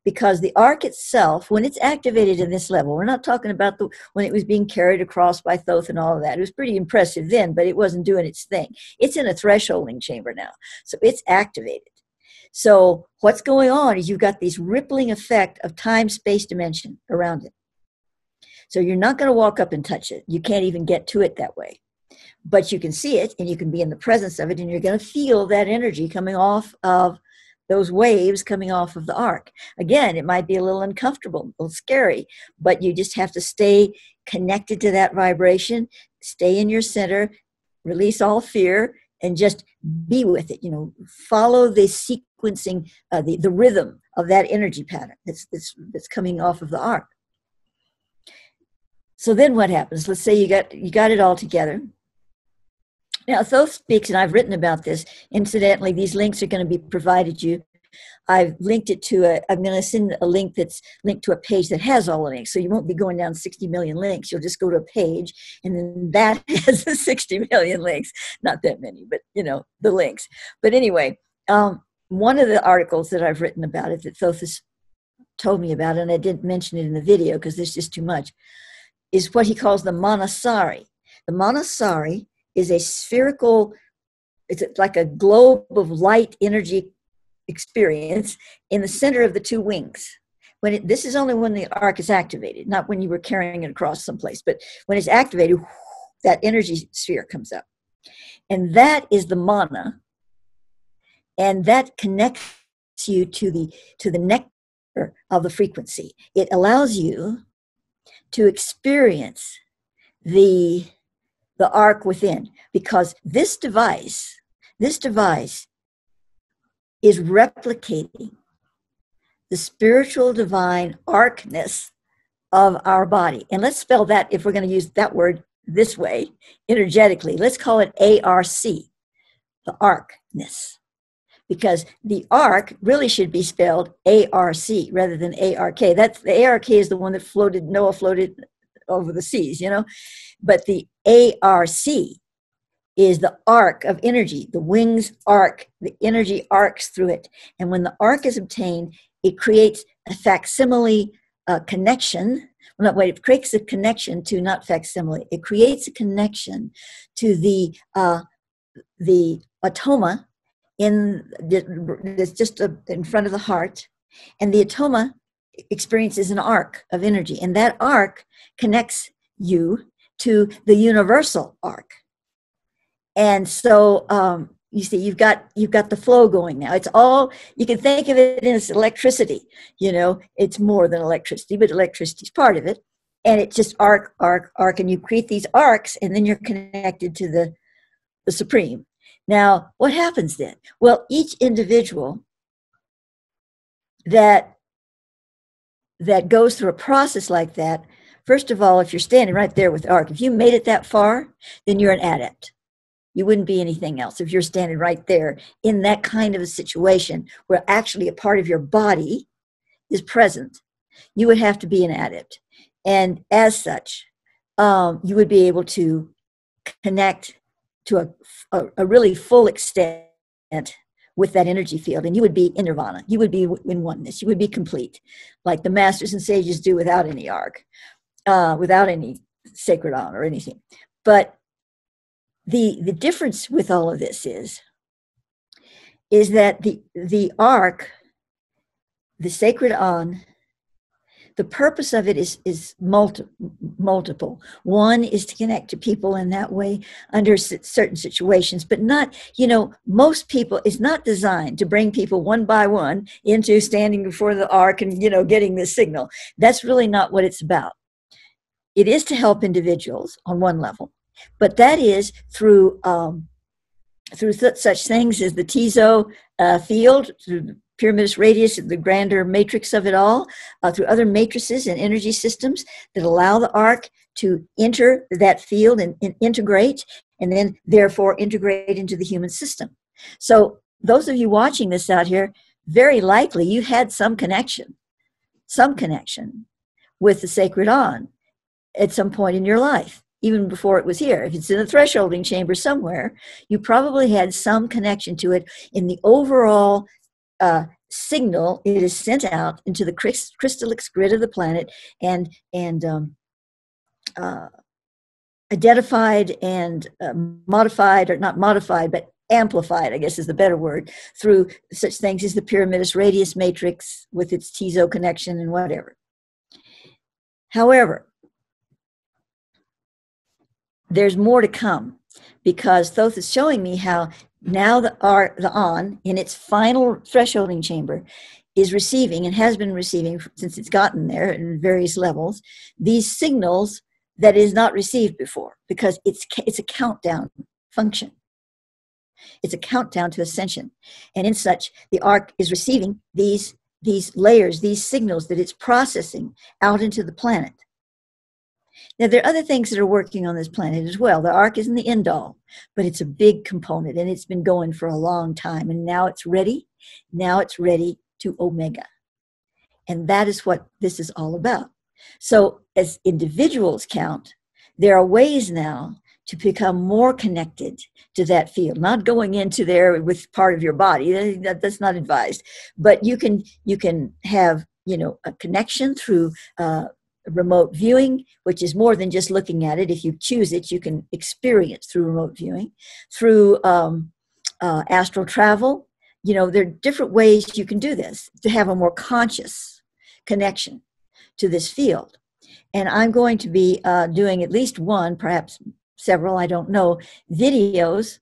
Because the Ark itself, when it's activated in this level, we're not talking about when it was being carried across by Thoth and all of that. It was pretty impressive then, but it wasn't doing its thing. It's in a thresholding chamber now, so it's activated. So what's going on is you've got this rippling effect of time-space dimension around it. So you're not going to walk up and touch it. You can't even get to it that way. But you can see it, and you can be in the presence of it, and you're going to feel that energy coming off of those waves coming off of the Ark. Again, it might be a little uncomfortable, a little scary, but you just have to stay connected to that vibration, stay in your center, release all fear, and just be with it. Follow the sequencing, the rhythm of that energy pattern that's coming off of the Ark. So then what happens? Let's say you got it all together. Now, Thoth speaks, and I've written about this. Incidentally, these links are going to be provided you. I've linked it to I'm going to send a link that's linked to a page that has all the links. So you won't be going down 60 million links. You'll just go to a page, and then that has the 60 million links. Not that many, but, the links. But anyway, one of the articles that I've written about it that Thoth has told me about, and I didn't mention it in the video because there's just too much, is what he calls the Manasari. The Manasari is a spherical, it's like a globe of light energy experience in the center of the two wings. This is only when the Ark is activated, not when you were carrying it across someplace, but when it's activated, that energy sphere comes up. And that is the mana, and that connects you to the nectar of the frequency. It allows you to experience the Ark within, because this device is replicating the spiritual divine Arkness of our body. And let's spell that, if we're going to use that word this way, energetically. Let's call it ARC, the Arkness. Because the Ark really should be spelled ARC rather than ARK. The ARK is the one that Noah floated over the seas, But the ARC is the arc of energy. The wings arc, the energy arcs through it. And when the arc is obtained, it creates a facsimile connection. It creates a connection to, not facsimile, it creates a connection to the atoma that's just in front of the heart. And the atoma experiences an arc of energy. And that arc connects you to the universal arc. And so you see, you've got the flow going now. It's all, you can think of it as electricity. It's more than electricity, but electricity is part of it. And it's just arc, and you create these arcs, and then you're connected to the Supreme. Now, what happens then? Well, each individual that goes through a process like that, first of all, if you're standing right there with the Ark, if you made it that far, then you're an adept. You wouldn't be anything else if you're standing right there in that kind of a situation where actually a part of your body is present. You would have to be an adept. And as such, you would be able to connect to a really full extent with that energy field, and you would be in nirvana. You would be in oneness. You would be complete, like the masters and sages do without any Ark, without any sacred honor or anything. But the difference with all of this is that the Ark, the sacred on, the purpose of it is multiple. One is to connect to people in that way under certain situations, but not, most people, it's not designed to bring people one by one into standing before the Ark and, getting this signal. That's really not what it's about. It is to help individuals on one level, but that is through such things as the Tizo field, through the pyramidus radius, the grander matrix of it all, through other matrices and energy systems that allow the Ark to enter that field and integrate, and then therefore integrate into the human system. So those of you watching this out here, very likely you had some connection with the sacred on at some point in your life. even before it was here. If it's in a thresholding chamber somewhere, you probably had some connection to it in the overall signal it is sent out into the crystallix grid of the planet and identified and modified, or not modified, but amplified, I guess is the better word, through such things as the pyramidus radius matrix with its Tizo connection and whatever. However, there's more to come, because Thoth is showing me how now the On, in its final thresholding chamber, is receiving and has been receiving since it's gotten there in various levels, these signals that is not received before, because it's a countdown function. It's a countdown to ascension. And in such, the Ark is receiving these layers, these signals that it's processing out into the planet. Now, there are other things that are working on this planet as well. The Ark isn't the end all, but it's a big component, and it's been going for a long time. And now it's ready. Now it's ready to Omega. And that is what this is all about. So as individuals count, there are ways now to become more connected to that field, not going into there with part of your body. That's not advised. But you can have, a connection through remote viewing, which is more than just looking at it. If you choose it, you can experience through remote viewing, through astral travel. There are different ways you can do this to have a more conscious connection to this field. And I'm going to be doing at least one, perhaps several, I don't know, videos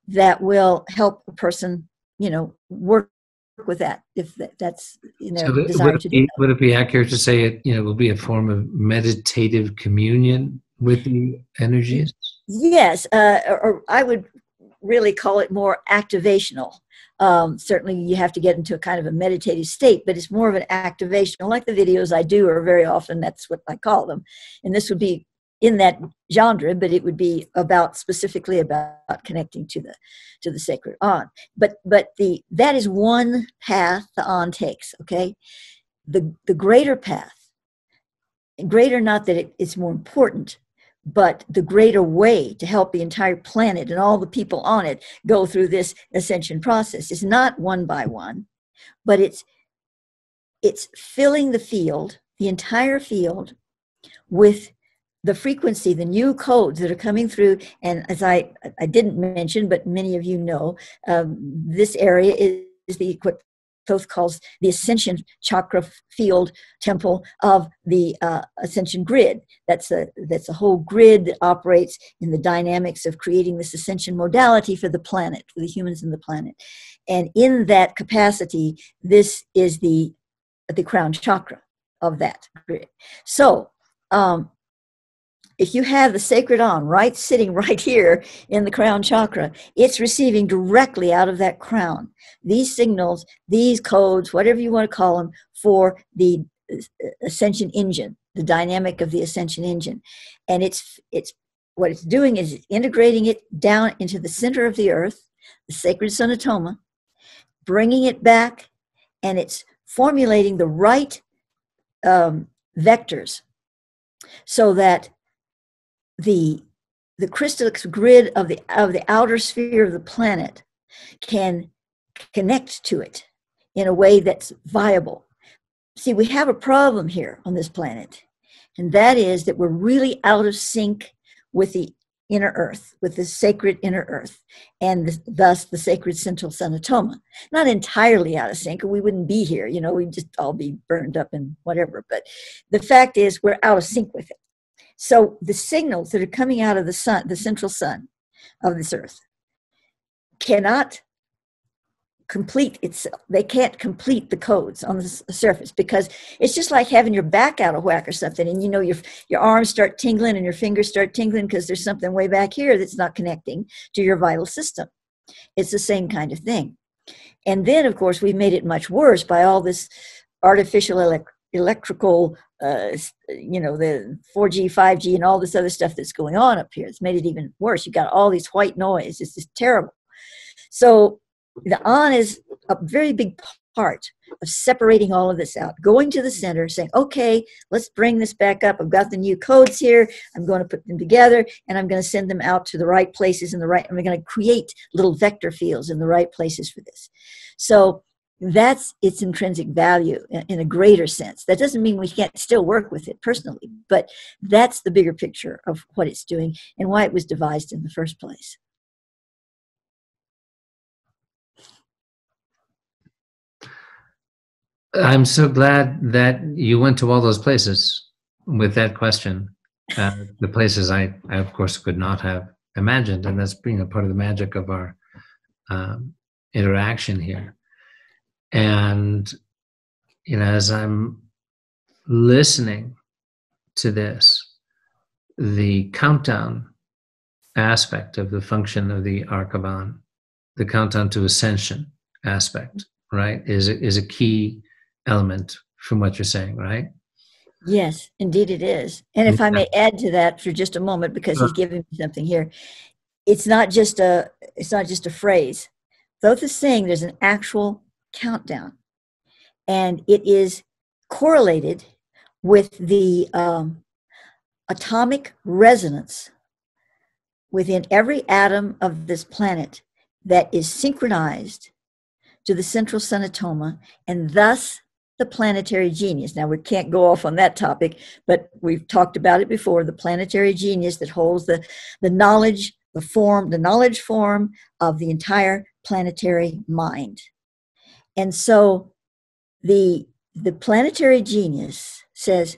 that will help a person, work with that, if that's desire to do that. Would it be accurate to say it, will be a form of meditative communion with the energies? Yes, or I would really call it more activational. Certainly you have to get into a kind of a meditative state, but it's more of an activational, like the videos I do are very often, that's what I call them. And this would be in that genre, but it would be specifically about connecting to the sacred On. But that is one path the On takes, okay? The greater path, greater not that it's more important, but the greater way to help the entire planet and all the people on it go through this ascension process is not one by one, but it's filling the field, the entire field, with the frequency, the new codes that are coming through. And as I didn't mention, but many of you know, this area is what Thoth calls the Ascension chakra field temple of the Ascension grid. That's a whole grid that operates in the dynamics of creating this Ascension modality for the planet, for the humans and the planet. And in that capacity, this is the crown chakra of that grid. So, if you have the sacred On sitting right here in the crown chakra, it's receiving directly out of that crown these signals, these codes, whatever you want to call them, for the ascension engine, the dynamic of the ascension engine. And it's what it's doing is it's integrating it down into the center of the earth, the sacred sonatoma, bringing it back, and it's formulating the right vectors so that the crystallix grid of the outer sphere of the planet can connect to it in a way that's viable. See, we have a problem here on this planet, and that is that we're really out of sync with the inner earth, with the sacred inner earth, and thus the sacred central sonatoma. Not entirely out of sync, or we wouldn't be here, we'd just all be burned up and whatever. But the fact is we're out of sync with it. So the signals that are coming out of the sun, the central sun of this earth, cannot complete itself. They can't complete the codes on the surface, because it's just like having your back out of whack or something, and your arms start tingling and your fingers start tingling because there's something way back here that's not connecting to your vital system. It's the same kind of thing. And then, of course, we made it much worse by all this artificial electrical, the 4G, 5G, and all this other stuff that's going on up here. It's made it even worse. You've got all these white noise. It's just terrible. So the On is a very big part of separating all of this out, going to the center, saying, okay, let's bring this back up. I've got the new codes here. I'm going to put them together, and I'm going to send them out to the right places I'm going to create little vector fields in the right places for this. So that's its intrinsic value in a greater sense. That doesn't mean we can't still work with it personally, but that's the bigger picture of what it's doing and why it was devised in the first place. I'm so glad that you went to all those places with that question. The places I of course could not have imagined, and that's part of the magic of our interaction here. And as I'm listening to this, the countdown aspect of the function of the Ark of An, the countdown to Ascension aspect, right, is a key element from what you're saying, right? Yes, indeed it is. And if I may add to that for just a moment, because he's giving me something here, it's not just a phrase. Thoth is saying there's an actual countdown, and it is correlated with the atomic resonance within every atom of this planet that is synchronized to the central sonatoma, and thus the planetary genius. Now, we can't go off on that topic, but we've talked about it before, the planetary genius that holds the knowledge, the knowledge form of the entire planetary mind. And so the planetary genius says,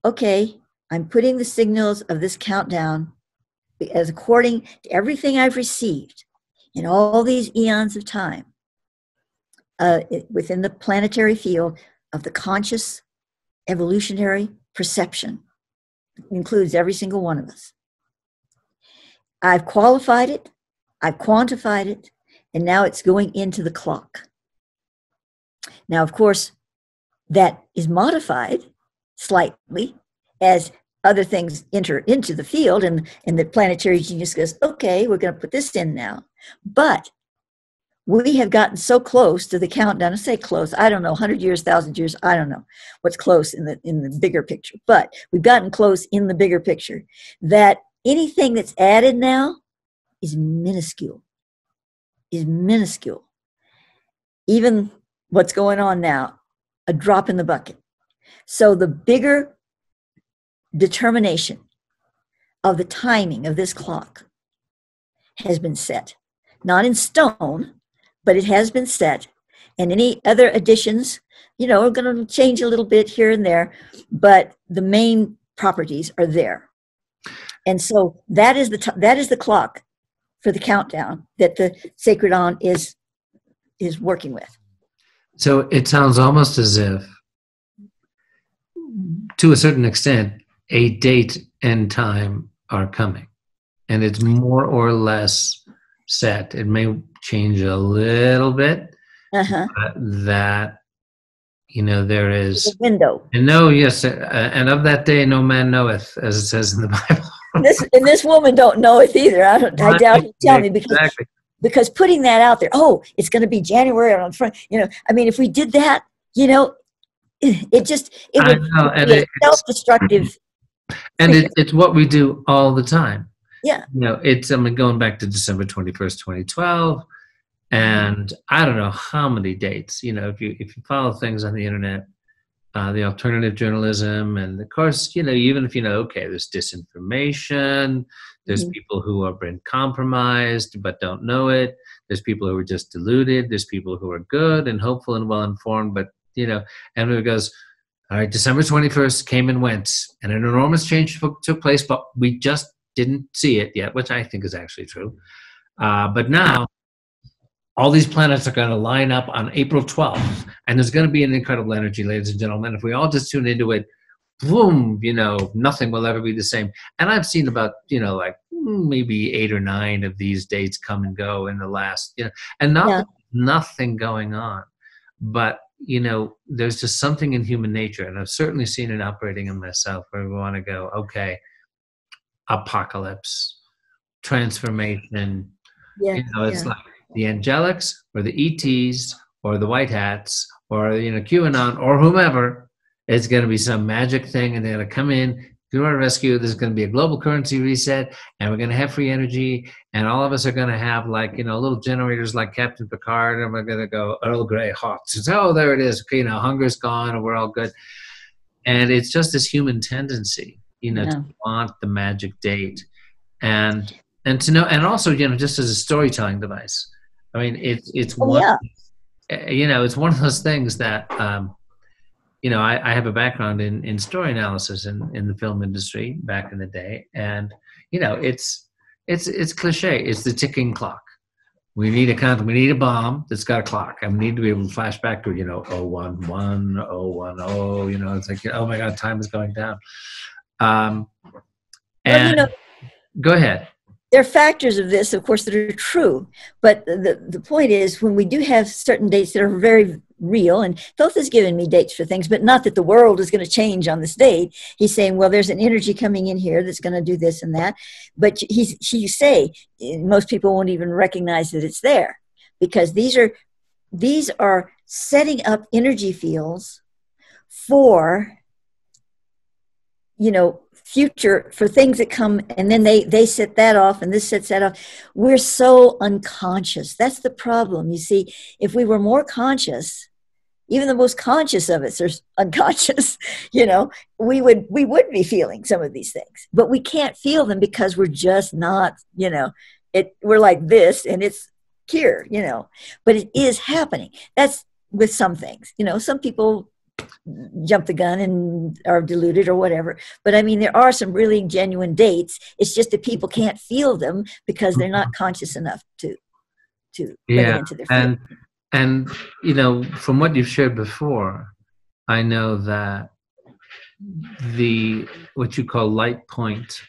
okay, I'm putting the signals of this countdown as according to everything I've received in all these eons of time, within the planetary field of the conscious evolutionary perception. It includes every single one of us. I've qualified it, I've quantified it, and now it's going into the clock. Now, of course, that is modified slightly as other things enter into the field, and the planetary genius goes, okay, we're going to put this in now. But we have gotten so close to the countdown. I say close, I don't know, 100 years, 1,000 years, I don't know what's close in the bigger picture. But we've gotten close in the bigger picture that anything that's added now is minuscule, Even what's going on now, a drop in the bucket. So the bigger determination of the timing of this clock has been set. Not in stone, but it has been set. And any other additions, are going to change a little bit here and there, but the main properties are there. And so that is the clock for the countdown that the Sacred Ark is working with. So it sounds almost as if, to a certain extent, a date and time are coming, and it's more or less set. It may change a little bit, but that there is a window. And and of that day no man knoweth, as it says in the Bible. and this woman don't know it either. I doubt he'd tell me because putting that out there, it's going to be January on front. If we did that, it would be self-destructive. And it's what we do all the time. Yeah. It's going back to December 21st, 2012, and I don't know how many dates. If you follow things on the internet, the alternative journalism, and of course, even if okay, there's disinformation, there's people who have been compromised but don't know it. There's people who are just deluded. There's people who are good and hopeful and well informed, but and it goes, all right, December 21st came and went, and an enormous change took place, but we just didn't see it yet, which I think is actually true. But now, all these planets are going to line up on April 12th, and there's going to be an incredible energy, ladies and gentlemen. If we all just tune into it, boom, nothing will ever be the same. And I've seen about, maybe 8 or 9 of these dates come and go in the last, and nothing going on. But, there's just something in human nature, and I've certainly seen it operating in myself, where we want to go, okay, apocalypse, transformation. It's like the angelics or the ETs or the white hats or, you know, QAnon or whomever. It's going to be some magic thing, and they're going to come in, do our rescue. There's going to be a global currency reset, and we're going to have free energy, and all of us are going to have, like, you know, little generators like Captain Picard, and we're going to go Earl Grey hot. So, oh, there it is. You know, hunger's gone, and we're all good. And it's just this human tendency, you know, to want the magic date, and to know, and also, you know, just as a storytelling device. I mean, it's one, you know, it's one of those things that. You know, I have a background in story analysis in the film industry back in the day, and you know, it's cliche. It's the ticking clock. We need a bomb that's got a clock, and we need to be able to flash back to, you know, 011, 010. You know, it's like, oh my God, time is going down. And well, you know, go ahead. There are factors of this, of course, that are true, but the point is, when we do have certain dates that are very real, and Thoth has given me dates for things, but not that the world is going to change on this date. He's saying, well, there's an energy coming in here that's going to do this and that, but he say most people won't even recognize that it's there, because these are setting up energy fields for, you know, future, for things that come, and then they set that off, and this sets that off. We're so unconscious. That's the problem. You see, if we were more conscious, even the most conscious of us are unconscious, you know, we would be feeling some of these things, but we can't feel them because we're just not, you know, we're like this, and it's here, you know, but it is happening. That's with some things, you know, some people jump the gun and are deluded or whatever, but I mean, there are some really genuine dates. It's just that people can't feel them because they're not conscious enough to bring it into their field. And you know, from what you've shared before, I know that what you call light point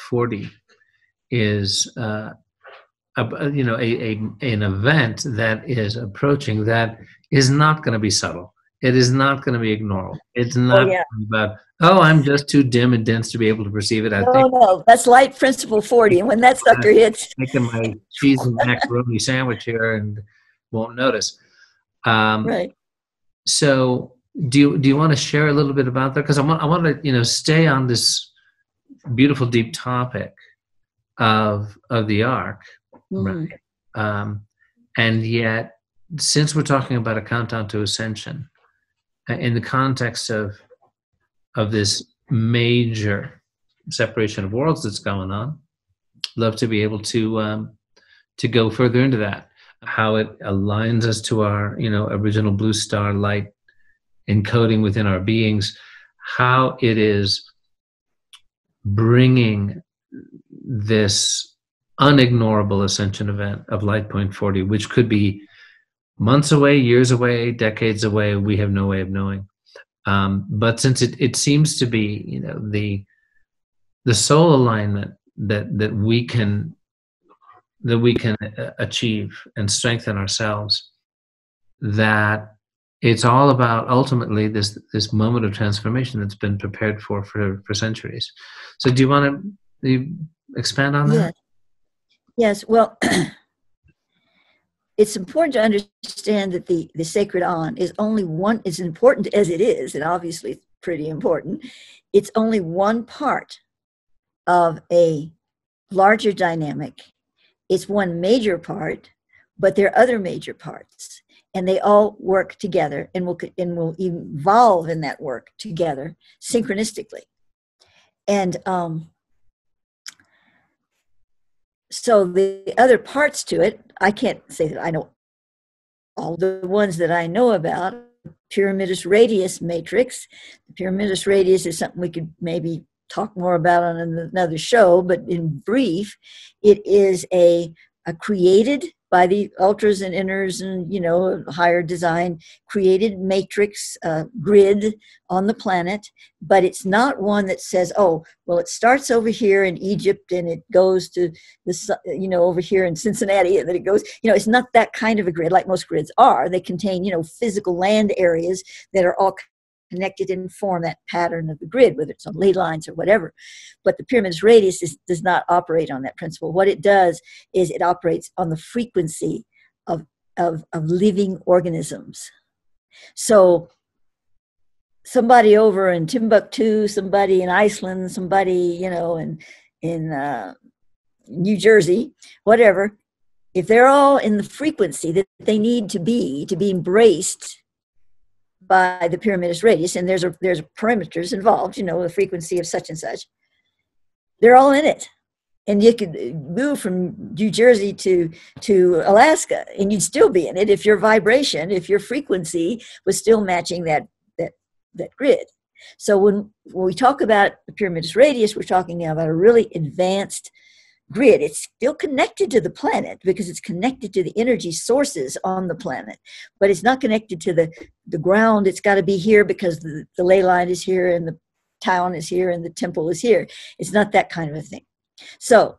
40 is you know, an event that is approaching, that is not going to be subtle. It is not going to be ignorable. It's not about, oh, I'm just too dim and dense to be able to perceive it. No, that's light principle 40. And when that sucker hits, making my cheese and macaroni sandwich here and won't notice. Right. So do you want to share a little bit about that? Because I want to, you know, stay on this beautiful, deep topic of the Ark, right? And yet, since we're talking about a countdown to Ascension, in the context of this major separation of worlds that's going on, love to be able to go further into that, how it aligns us to our, you know, original blue star light encoding within our beings, how it is bringing this unignorable ascension event of light point 40, which could be months away, years away, decades away. We have no way of knowing. But since it seems to be, you know, the soul alignment that we can achieve and strengthen ourselves, that it's all about ultimately this moment of transformation that's been prepared for centuries. So do you want to expand on that? Yes. Well, it's important to understand that the Sacred On is only one, as important as it is, and obviously pretty important, it's only one part of a larger dynamic. It's one major part, but there are other major parts, and they all work together and will evolve in that work together synchronistically. And so the other parts to it, I can't say that I know all the ones that I know about. Pyramidus radius matrix. The pyramidus radius is something we could maybe talk more about on another show, but in brief, it is a created by the ultras and inners and, you know, higher design, created matrix grid on the planet, but it's not one that says, oh, well, it starts over here in Egypt and it goes to this, you know, over here in Cincinnati, and then it goes, you know, it's not that kind of a grid like most grids are. They contain, you know, physical land areas that are all connected and form that pattern of the grid, whether it's on ley lines or whatever. But the pyramid's radius does not operate on that principle. What it does is it operates on the frequency of of living organisms. So somebody over in Timbuktu, somebody in Iceland, somebody, you know, in New Jersey, whatever, if they're all in the frequency that they need to be embraced by the pyramidus radius, and there's parameters involved, you know, the frequency of such and such, they're all in it. And you could move from New Jersey to Alaska, and you'd still be in it if your vibration, if your frequency was still matching that grid. So when we talk about the pyramidus radius, we're talking about a really advanced grid. It's still connected to the planet because it's connected to the energy sources on the planet, but it's not connected to the ground. It's got to be here because the ley line is here and the town is here and the temple is here. It's not that kind of a thing. So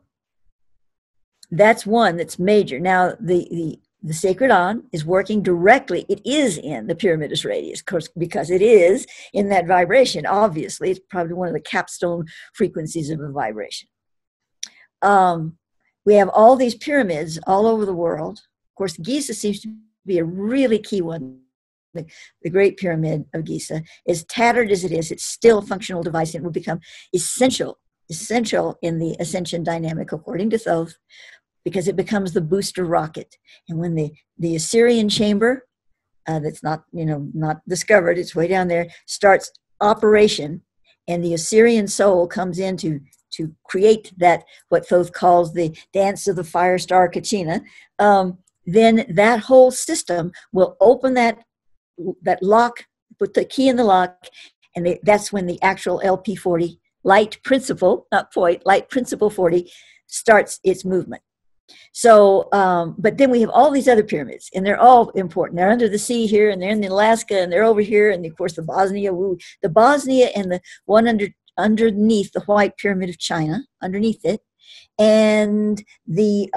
that's one that's major. Now the Sacred On is working directly. It is in the pyramidus radius, of course, because it is in that vibration. Obviously, it's probably one of the capstone frequencies of a vibration. We have all these pyramids all over the world. Of course, Giza seems to be a really key one. The Great Pyramid of Giza, as tattered as it is, it's still a functional device. It will become essential in the Ascension dynamic, according to Thoth, because it becomes the booster rocket. And when the Assyrian chamber, that's not discovered, it's way down there, starts operation, and the Assyrian soul comes in to create that, what Thoth calls the dance of the fire star Kachina, then that whole system will open that lock, put the key in the lock, and that's when the actual LP40, light principle, not point, light principle 40, starts its movement. So, but then we have all these other pyramids, and they're all important. They're under the sea here, and they're in Alaska, and they're over here, and of course the Bosnia and the one underneath the White Pyramid of China, underneath it, and the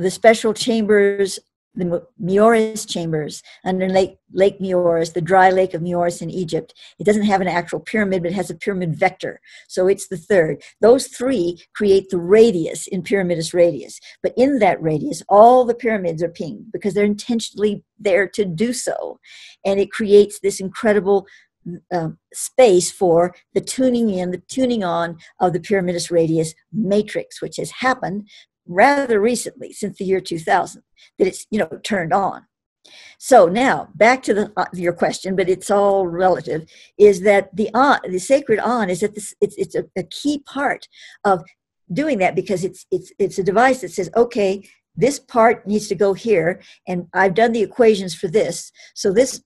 special chambers, the Meoris chambers under Lake Meoris, the dry lake of Meoris in Egypt. It doesn't have an actual pyramid, but it has a pyramid vector. So it's the third. Those three create the radius in pyramidus radius. But in that radius, all the pyramids are pinged because they're intentionally there to do so. And it creates this incredible space for the tuning in, the tuning on of the pyramidus radius matrix, which has happened rather recently, since the year 2000, that it's turned on. So now back to your question, but it's all relative. Is that the Sacred On is that it's a key part of doing that, because it's a device that says, okay, this part needs to go here, and I've done the equations for this. So this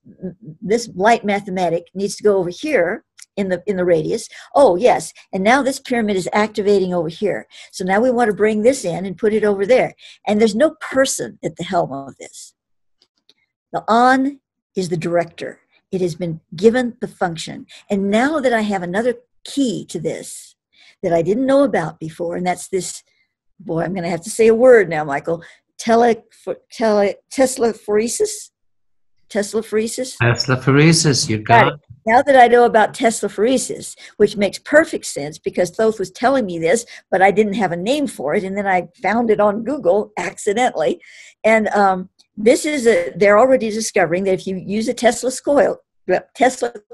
light mathematic needs to go over here in the radius. Oh yes, and now this pyramid is activating over here. So now we want to bring this in and put it over there. And there's no person at the helm of this. The On is the director. It has been given the function. And now that I have another key to this that I didn't know about before, and that's this, boy, I'm going to have to say a word now, Michael, Teslaphoresis? Teslaphoresis, you got it. Now that I know about Teslaphoresis, which makes perfect sense because Thoth was telling me this, but I didn't have a name for it, and then I found it on Google accidentally. And they're already discovering that if you use a Tesla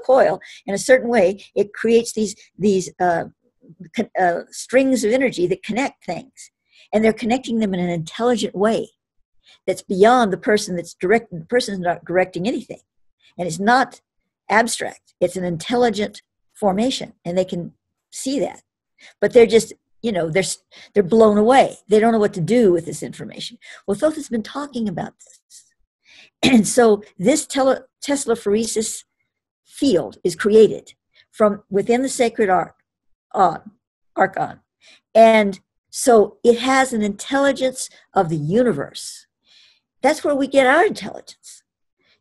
coil in a certain way, it creates these strings of energy that connect things. And they're connecting them in an intelligent way that's beyond the person that's directing. The person's not directing anything. And it's not abstract. It's an intelligent formation, and they can see that. But they're just, they're blown away. They don't know what to do with this information. Well, Thoth has been talking about this. And so this Teslaphoresis field is created from within the Sacred Ark On. And so it has an intelligence of the universe. That's where we get our intelligence.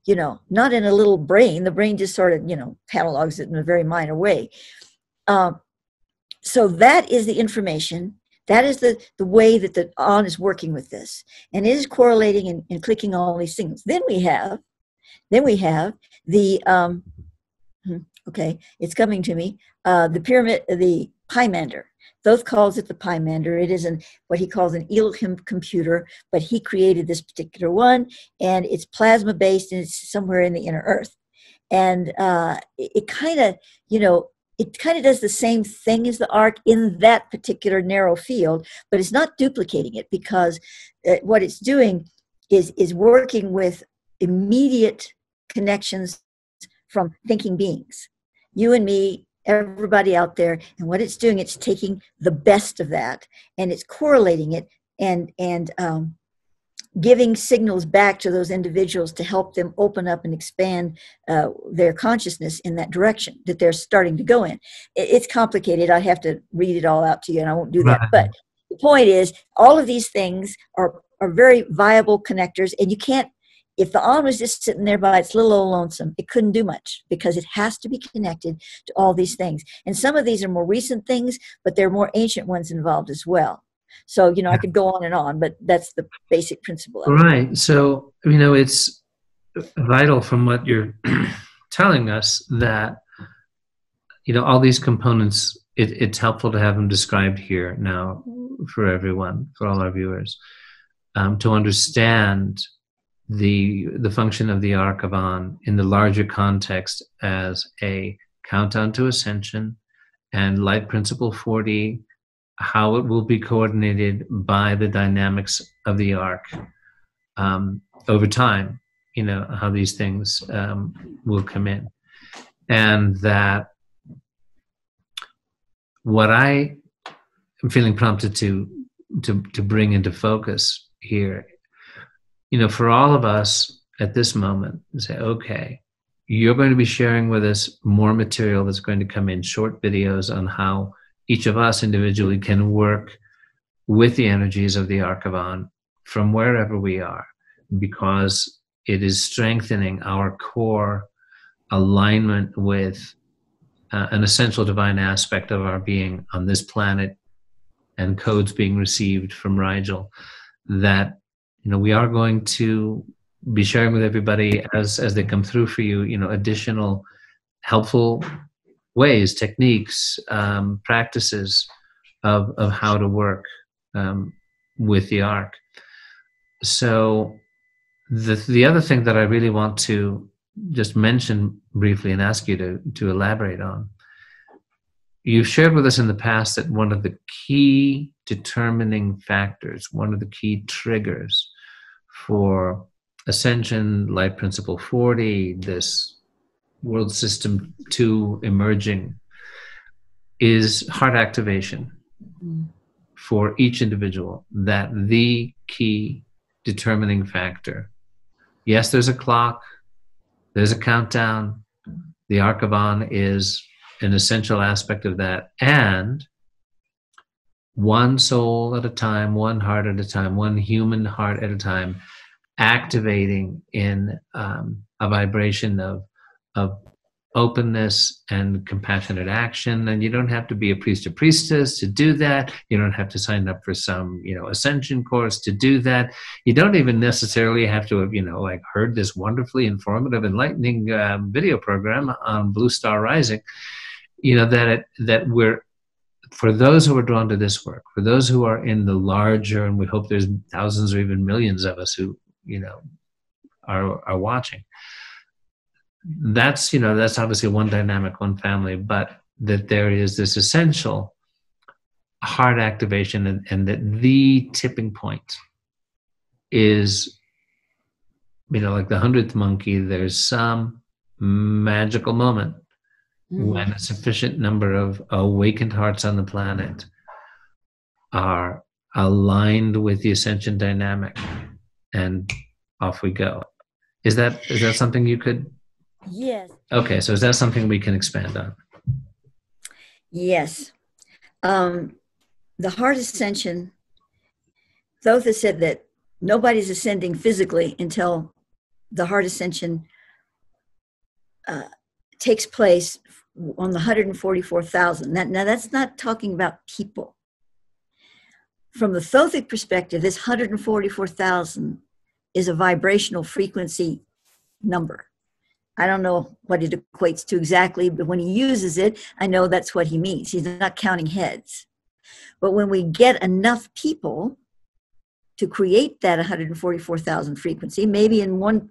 Not in a little brain. The brain just sort of, catalogs it in a very minor way. So that is the information. That is the way that the On is working with this. And it is correlating and clicking all these things. Then we have the, okay, it's coming to me, the pyramid, the Pymander. Thoth calls it the Pymander. It is what he calls an Elohim computer, but he created this particular one, and it's plasma-based, and it's somewhere in the inner earth. And it kind of, it kind of does the same thing as the Ark in that particular narrow field, but it's not duplicating it, because what it's doing is working with immediate connections from thinking beings, you and me, everybody out there. And what it's doing, it's taking the best of that, and it's correlating it and giving signals back to those individuals to help them open up and expand their consciousness in that direction that they're starting to go in. It's complicated. I have to read it all out to you, and I won't do that. But the point is, all of these things are very viable connectors, and you can't, if the On was just sitting there by its little old lonesome, it couldn't do much, because it has to be connected to all these things. And some of these are more recent things, but there are more ancient ones involved as well. So, I could go on, but that's the basic principle of it. Right. So, it's vital from what you're telling us that, all these components, it's helpful to have them described here now for everyone, for all our viewers, to understand the function of the Ark of An in the larger context as a countdown to Ascension and Light Principle 40, how it will be coordinated by the dynamics of the Ark over time, how these things will come in. And that what I am feeling prompted to bring into focus here, for all of us at this moment, say, okay, you're going to be sharing with us more material that's going to come in, short videos on how each of us individually can work with the energies of the Ark of An from wherever we are, because it is strengthening our core alignment with an essential divine aspect of our being on this planet, and codes being received from Rigel that we are going to be sharing with everybody as they come through for you, additional helpful ways, techniques, practices of how to work with the Ark. So the other thing that I really want to just mention briefly and ask you to elaborate on, you've shared with us in the past that one of the key determining factors, one of the key triggers for Ascension, Light Principle 40, this World System 2 emerging, is heart activation for each individual. That the key determining factor. Yes, there's a clock, there's a countdown. The Ark of An is an essential aspect of that. And one soul at a time, one heart at a time, one human heart at a time, activating in a vibration of openness and compassionate action. And you don't have to be a priest or priestess to do that. You don't have to sign up for some, Ascension course to do that. You don't even necessarily have to have, heard this wonderfully informative, enlightening video program on Blue Star Rising. That we're, for those who are drawn to this work, for those who are in the larger, and we hope there's thousands or even millions of us who, are watching. That's obviously one dynamic, one family, but that there is this essential heart activation, and that the tipping point is, like the 100th monkey, there's some magical moment when a sufficient number of awakened hearts on the planet are aligned with the Ascension dynamic, and off we go. Is that something you could? Yes. Okay, so is that something we can expand on? Yes. The heart ascension, Thoth has said that nobody's ascending physically until the heart ascension takes place on the 144,000. Now that's not talking about people. From the Thothic perspective, this 144,000 is a vibrational frequency number. I don't know what it equates to exactly, but when he uses it, I know that's what he means. He's not counting heads. But when we get enough people to create that 144,000 frequency, maybe in one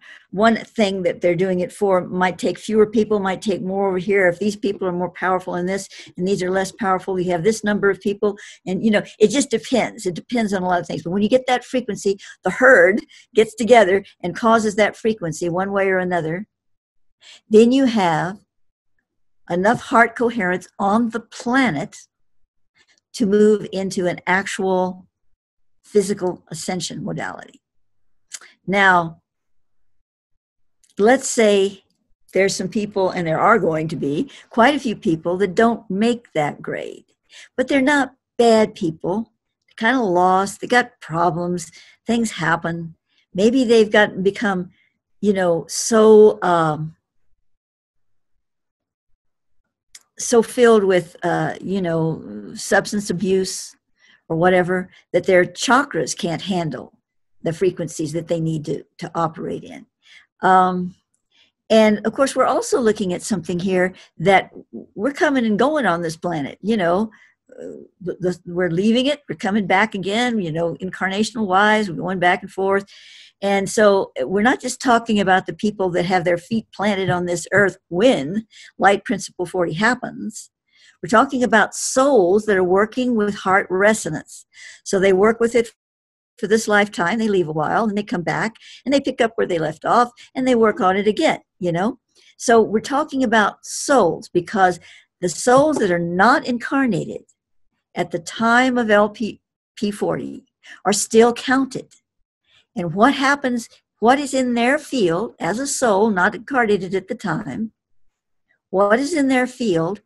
thing that they're doing it for might take fewer people, might take more over here. If these people are more powerful in this and these are less powerful, you have this number of people. And, you know, it just depends. It depends on a lot of things. But when you get that frequency, the herd gets together and causes that frequency one way or another. Then you have enough heart coherence on the planet to move into an actual physical ascension modality. Now, let's say there's some people, and there are going to be quite a few people that don't make that grade, but they're not bad people. They're kind of lost. They got problems. Things happen. Maybe they've become, you know, so filled with, you know, substance abuse or whatever, that their chakras can't handle the frequencies that they need to operate in. And of course, we're also looking at something here that we're coming and going on this planet, you know, we're leaving it, we're coming back again, you know, incarnational wise, we're going back and forth. And so we're not just talking about the people that have their feet planted on this earth when Light Principle 40 happens. We're talking about souls that are working with heart resonance. So they work with it for this lifetime, they leave a while, and they come back, and they pick up where they left off, and they work on it again, you know? So we're talking about souls, because the souls that are not incarnated at the time of LP40 are still counted. And what happens, what is in their field as a soul, not incarnated at the time, what is in their field?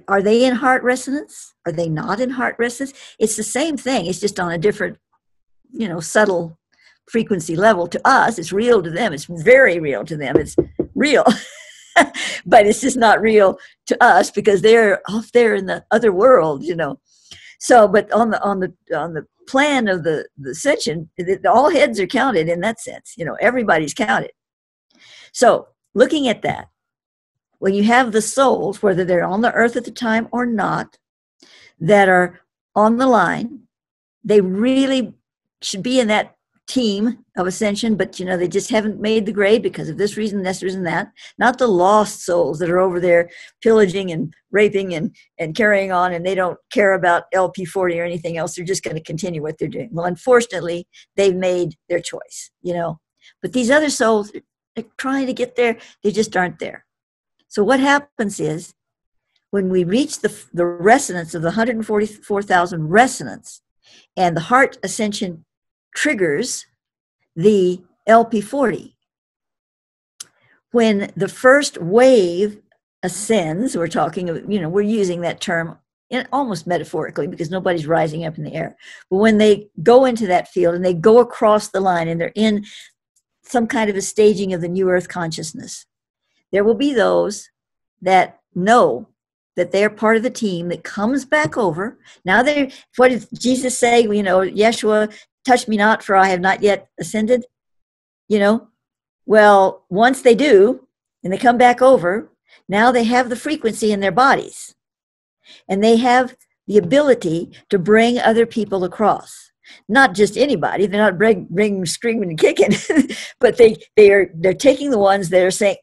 Are they in heart resonance? Are they not in heart resonance? It's the same thing. It's just on a different, you know, subtle frequency level. To us, it's real. To them, it's very real. To them, it's real. But it's just not real to us because they're off there in the other world, you know. So, but on the plan of the ascension, all heads are counted in that sense. You know, everybody's counted. So, looking at that, when you have the souls, whether they're on the earth at the time or not, that are on the line, they really should be in that team of ascension, but you know, they just haven't made the grade because of this reason, this reason, that. Not the lost souls that are over there pillaging and raping and carrying on, and they don't care about LP40 or anything else. They're just going to continue what they're doing. Well, unfortunately, they've made their choice, you know. But these other souls, they're trying to get there. They just aren't there. So what happens is, when we reach the resonance of the 144,000 resonance, and the heart ascension triggers the LP40, when the first wave ascends, we're talking, you know, we're using that term almost metaphorically because nobody's rising up in the air. But when they go into that field and they go across the line and they're in some kind of a staging of the new earth consciousness, there will be those that know that they're part of the team that comes back over. Now, what did Jesus say? You know, Yeshua, touch me not, for I have not yet ascended. You know, well, once they do, and they come back over, now they have the frequency in their bodies. And they have the ability to bring other people across. Not just anybody. They're not bringing, screaming, and kicking, but they're taking the ones that are saying,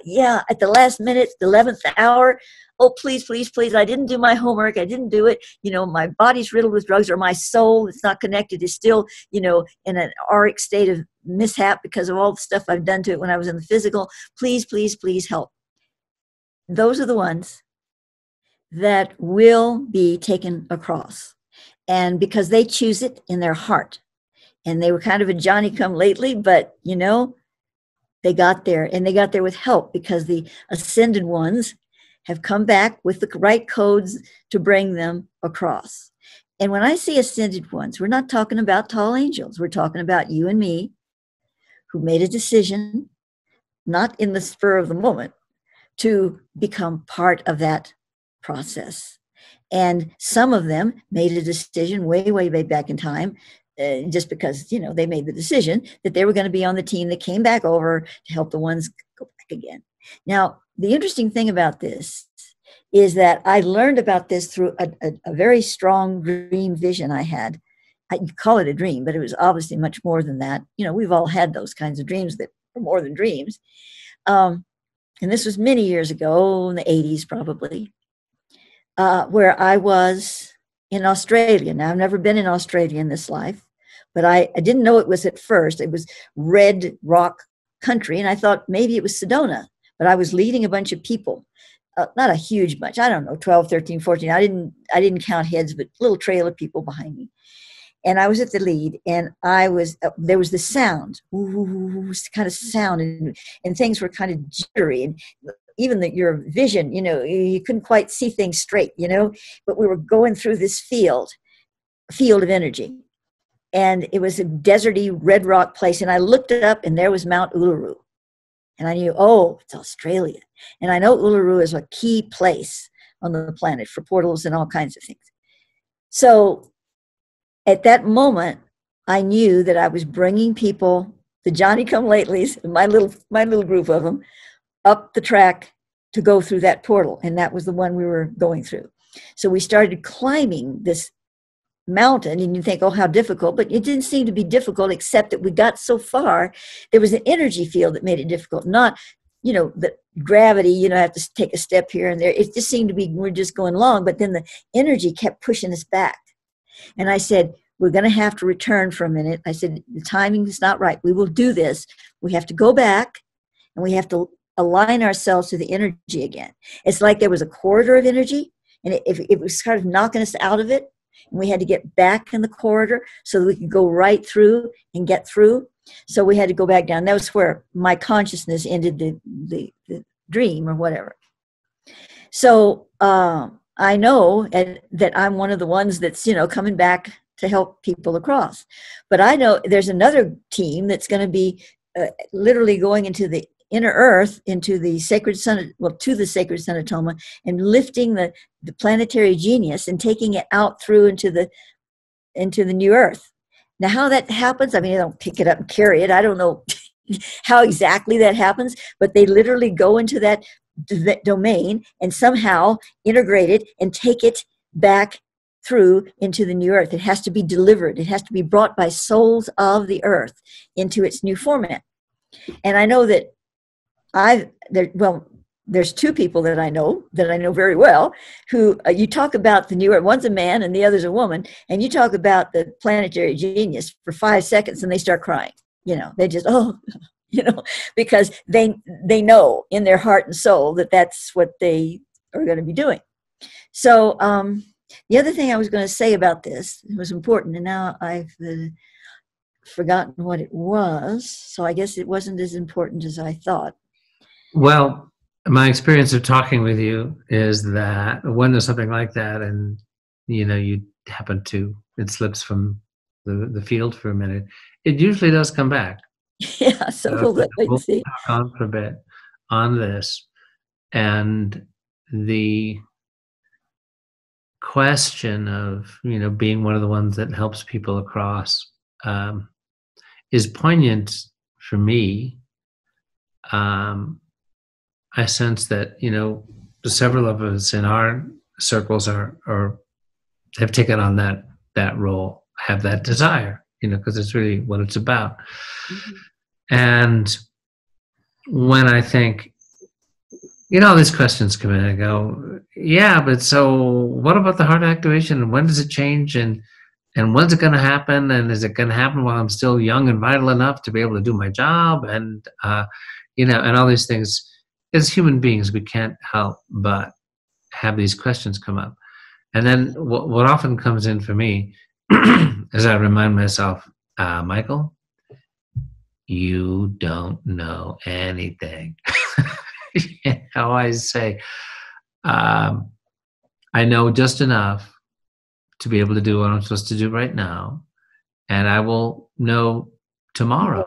yeah, at the last minute, the 11th hour, oh, please, please, please, I didn't do my homework. I didn't do it. You know, my body's riddled with drugs, or my soul, it's not connected, is still, you know, in an auric state of mishap because of all the stuff I've done to it when I was in the physical. Please, please, please help. Those are the ones that will be taken across. And because they choose it in their heart. And they were kind of a Johnny-come-lately, but, you know, they got there. And they got there with help because the ascended ones have come back with the right codes to bring them across. And when I say ascended ones, we're not talking about tall angels. We're talking about you and me, who made a decision, not in the spur of the moment, to become part of that process. And some of them made a decision way, way, way back in time, just because, you know, they made the decision that they were going to be on the team that came back over to help the ones go back again. Now, the interesting thing about this is that I learned about this through a very strong dream vision I had. I call it a dream, but it was obviously much more than that. You know, we've all had those kinds of dreams that are more than dreams. And this was many years ago, in the 80s probably, where I was in Australia. Now, I've never been in Australia in this life, but I didn't know it was at first. It was red rock country, and I thought maybe it was Sedona, but I was leading a bunch of people. Not a huge bunch, I don't know, 12, 13, 14. I didn't count heads, but a little trail of people behind me. And I was at the lead, and there was the sound, ooh, kind of sound, and things were kind of jittery, and even your vision, you know, you couldn't quite see things straight, you know, but we were going through this field of energy. And it was a deserty red rock place, and I looked it up, and there was Mount Uluru. And I knew, oh, it's Australia. And I know Uluru is a key place on the planet for portals and all kinds of things. So at that moment, I knew that I was bringing people, the Johnny-come-latelys, my little group of them, up the track to go through that portal. And that was the one we were going through. So we started climbing this mountain, and you think, oh, how difficult, but it didn't seem to be difficult, except that we got so far, there was an energy field that made it difficult, not, you know, the gravity, you know, I have to take a step here and there. It just seemed to be, we're just going long, but then the energy kept pushing us back. And I said, we're going to have to return for a minute. I said, the timing is not right. We will do this. We have to go back, and we have to align ourselves to the energy again. It's like there was a corridor of energy, and it was kind of knocking us out of it. And we had to get back in the corridor so that we could go right through and get through. So we had to go back down. That was where my consciousness ended the dream or whatever. So I know that I'm one of the ones that's, you know, coming back to help people across. But I know there's another team that's going to be literally going into the inner earth, into the sacred sun, well, to the sacred Son of Toma, and lifting the planetary genius and taking it out through into the new earth. Now, how that happens, I mean, they don't pick it up and carry it. I don't know how exactly that happens, but they literally go into that domain and somehow integrate it and take it back through into the new earth. It has to be delivered. It has to be brought by souls of the earth into its new format. And I know that there's two people that I know very well who you talk about the new earth. One's a man and the other's a woman, and you talk about the planetary genius for 5 seconds and they start crying. You know, they just, oh, you know, because they know in their heart and soul that that's what they are going to be doing. So the other thing I was going to say about this, it was important, and now I've forgotten what it was, so I guess it wasn't as important as I thought. Well, my experience of talking with you is that when there's something like that, and you know, you happen to, it slips from the field for a minute, it usually does come back. Yeah, so we'll see. Talk on for a bit on this, and the question of, you know, being one of the ones that helps people across is poignant for me. I sense that, you know, several of us in our circles are have taken on that role, have that desire, you know, because it's really what it's about. Mm-hmm. And when I think, you know, these questions come in, I go, yeah, but so what about the heart activation? And when does it change? And when's it going to happen? And is it going to happen while I'm still young and vital enough to be able to do my job? And, you know, and all these things. As human beings, we can't help but have these questions come up. And then what often comes in for me is I remind myself, Michael, you don't know anything. You know, I say, I know just enough to be able to do what I'm supposed to do right now, and I will know tomorrow.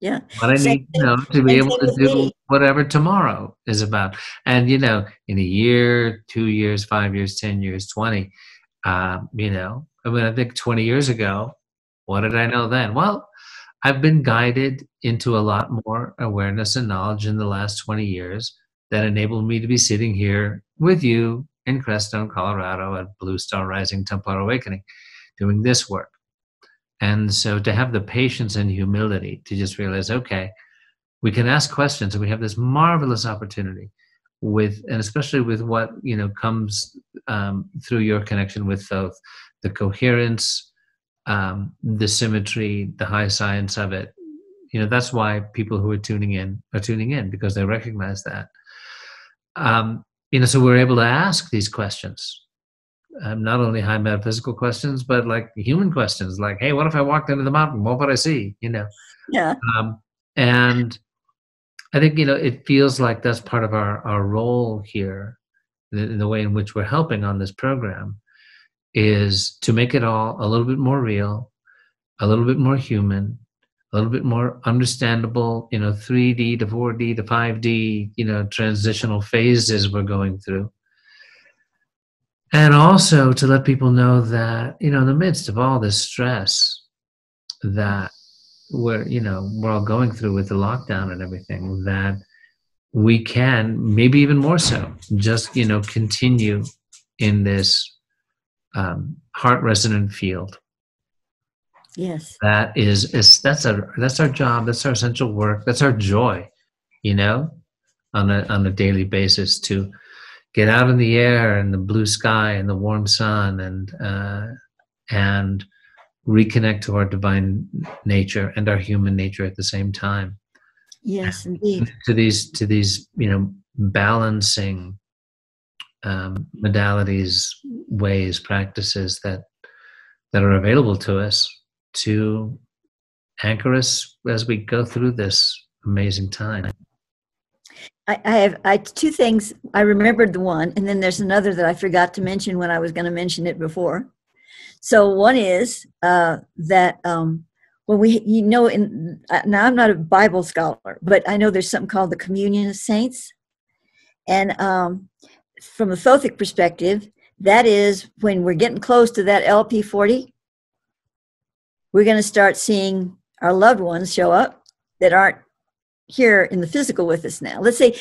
Yeah. What I need to know to be able to do whatever tomorrow is about. And, you know, in a year, 2 years, 5 years, 10 years, 20, you know, I mean, I think 20 years ago, what did I know then? Well, I've been guided into a lot more awareness and knowledge in the last 20 years that enabled me to be sitting here with you in Crestone, Colorado at Blue Star Rising Templar Awakening, doing this work. And so to have the patience and humility to just realize, okay, we can ask questions, and we have this marvelous opportunity with, and especially with what, you know, comes through your connection with both the coherence, the symmetry, the high science of it. You know, that's why people who are tuning in, because they recognize that. You know, so we're able to ask these questions, not only high metaphysical questions, but like human questions, like, hey, what if I walked into the mountain? What would I see? You know? Yeah. And I think, you know, it feels like that's part of our role here, the way in which we're helping on this program, is to make it all a little bit more real, a little bit more human, a little bit more understandable, you know, 3D to 4D to 5D, you know, transitional phases we're going through. And also to let people know that, you know, in the midst of all this stress that we're all going through with the lockdown and everything, that we can, maybe even more so, just, you know, continue in this heart resonant field. Yes. That's our job. That's our essential work. That's our joy, you know, on a daily basis, to get out in the air and the blue sky and the warm sun and reconnect to our divine nature and our human nature at the same time. Yes, indeed. To these, you know, balancing modalities, ways, practices that are available to us to anchor us as we go through this amazing time. I have two things. I remembered the one, and then there's another that I forgot to mention when I was going to mention it before. So one is that when we, you know, now I'm not a Bible scholar, but I know there's something called the Communion of Saints. And from a Thothic perspective, that is when we're getting close to that LP40, we're going to start seeing our loved ones show up that aren't here in the physical with us now. Let's say,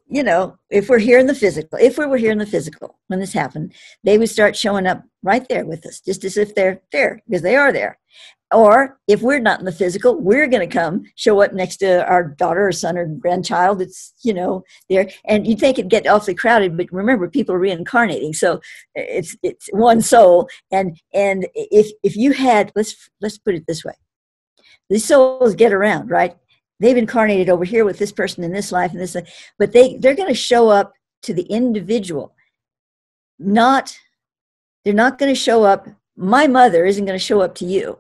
you know, if we were here in the physical when this happened, they would start showing up right there with us, just as if they're there, because they are there. Or if we're not in the physical, we're going to show up next to our daughter or son or grandchild. It's, you know, there. And you'd think it'd get awfully crowded, but remember, people are reincarnating. So it's one soul. And if you had, let's put it this way. These souls get around, right? They've incarnated over here with this person in this life and this life, but they're going to show up to the individual. They're not going to show up. My mother isn't going to show up to you,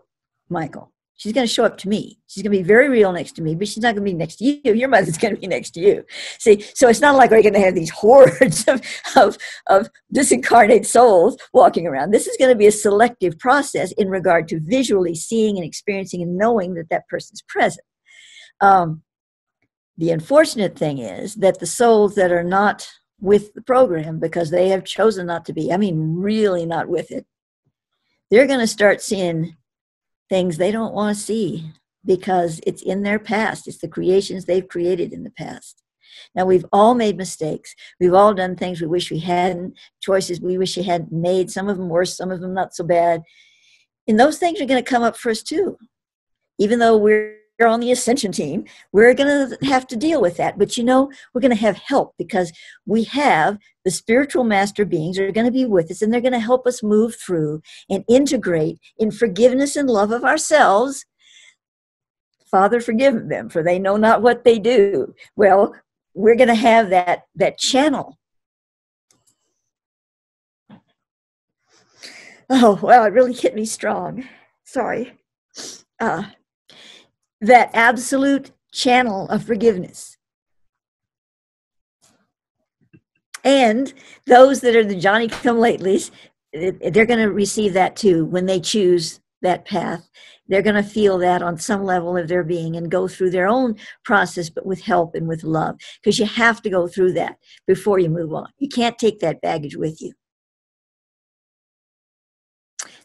Michael. She's going to show up to me. She's going to be very real next to me, but she's not going to be next to you. Your mother's going to be next to you. See, so it's not like we're going to have these hordes of disincarnate souls walking around. This is going to be a selective process in regard to visually seeing and experiencing and knowing that that person's present. The unfortunate thing is that the souls that are not with the program, because they have chosen not to be, I mean, really not with it, they're going to start seeing things they don't want to see because it's in their past. It's the creations they've created in the past. Now, we've all made mistakes. We've all done things we wish we hadn't, choices we wish we hadn't made, some of them worse, some of them not so bad. And those things are going to come up for us too. Even though we're on the Ascension team, we're going to have to deal with that. But, you know, we're going to have help because we have the spiritual master beings are going to be with us, and they're going to help us move through and integrate in forgiveness and love of ourselves. Father, forgive them, for they know not what they do. Well, we're going to have that channel. Oh, well, it really hit me strong. Sorry. That absolute channel of forgiveness. And those that are the Johnny-come-latelys, they're going to receive that too when they choose that path. They're going to feel that on some level of their being and go through their own process, but with help and with love. Because you have to go through that before you move on. You can't take that baggage with you.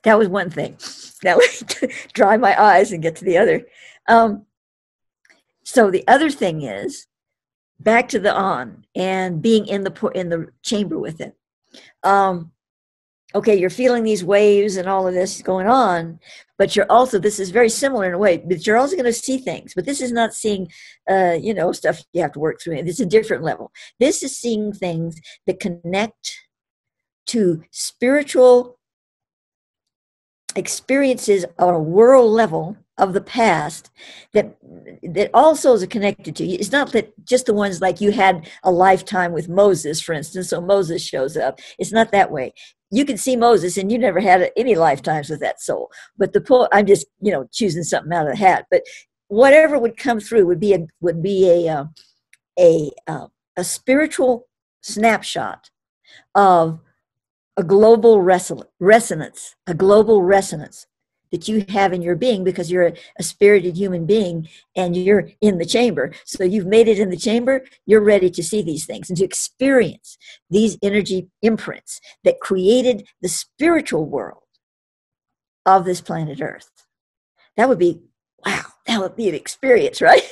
That was one thing. Now, dry my eyes and get to the other. So the other thing is back to the on and being in the chamber with it. Okay, you're feeling these waves and all of this going on, but you're also, this is very similar in a way, but you're also going to see things. But this is not seeing, stuff you have to work through. It's a different level. This is seeing things that connect to spiritual experiences on a world level of the past that all souls are connected to. It's not that just the ones like you had a lifetime with Moses, for instance, so Moses shows up. It's not that way. You can see Moses and you never had any lifetimes with that soul. But I'm just, choosing something out of the hat. But whatever would come through would be a spiritual snapshot of a global resonance that you have in your being, because you're a spirited human being and you're in the chamber. So you've made it in the chamber, you're ready to see these things and to experience these energy imprints that created the spiritual world of this planet Earth. That would be, wow, that would be an experience, right?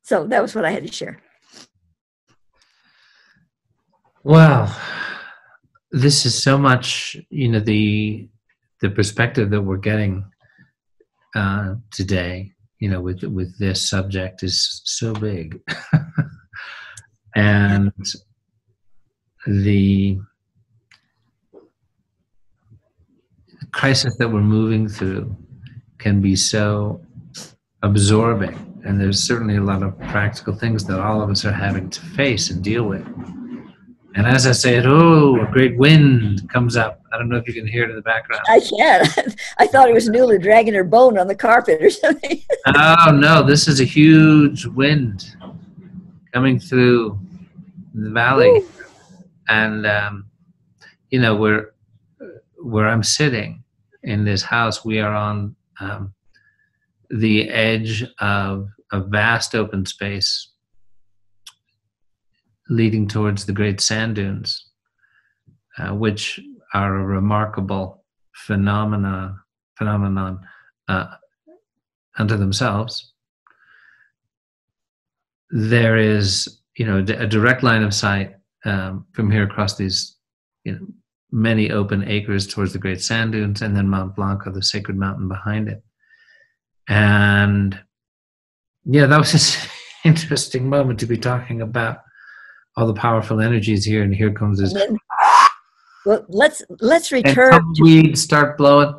So that was what I had to share. Wow. This is so much, the perspective that we're getting today, with this subject is so big. And the crisis that we're moving through can be so absorbing. And there's certainly a lot of practical things that all of us are having to face and deal with. And as I say it, a great wind comes up. I don't know if you can hear it in the background. I can. I thought it was Nuala dragging her bone on the carpet or something. Oh, no, this is a huge wind coming through the valley. Ooh. And, where I'm sitting in this house, we are on the edge of a vast open space leading towards the great sand dunes, which are a remarkable phenomenon unto themselves. There is, a direct line of sight from here across these, many open acres towards the great sand dunes, and then Mount Blanc, the sacred mountain behind it. And yeah, that was just an interesting moment to be talking about all the powerful energies here, and here comes this. Well, let's return. And weeds start blowing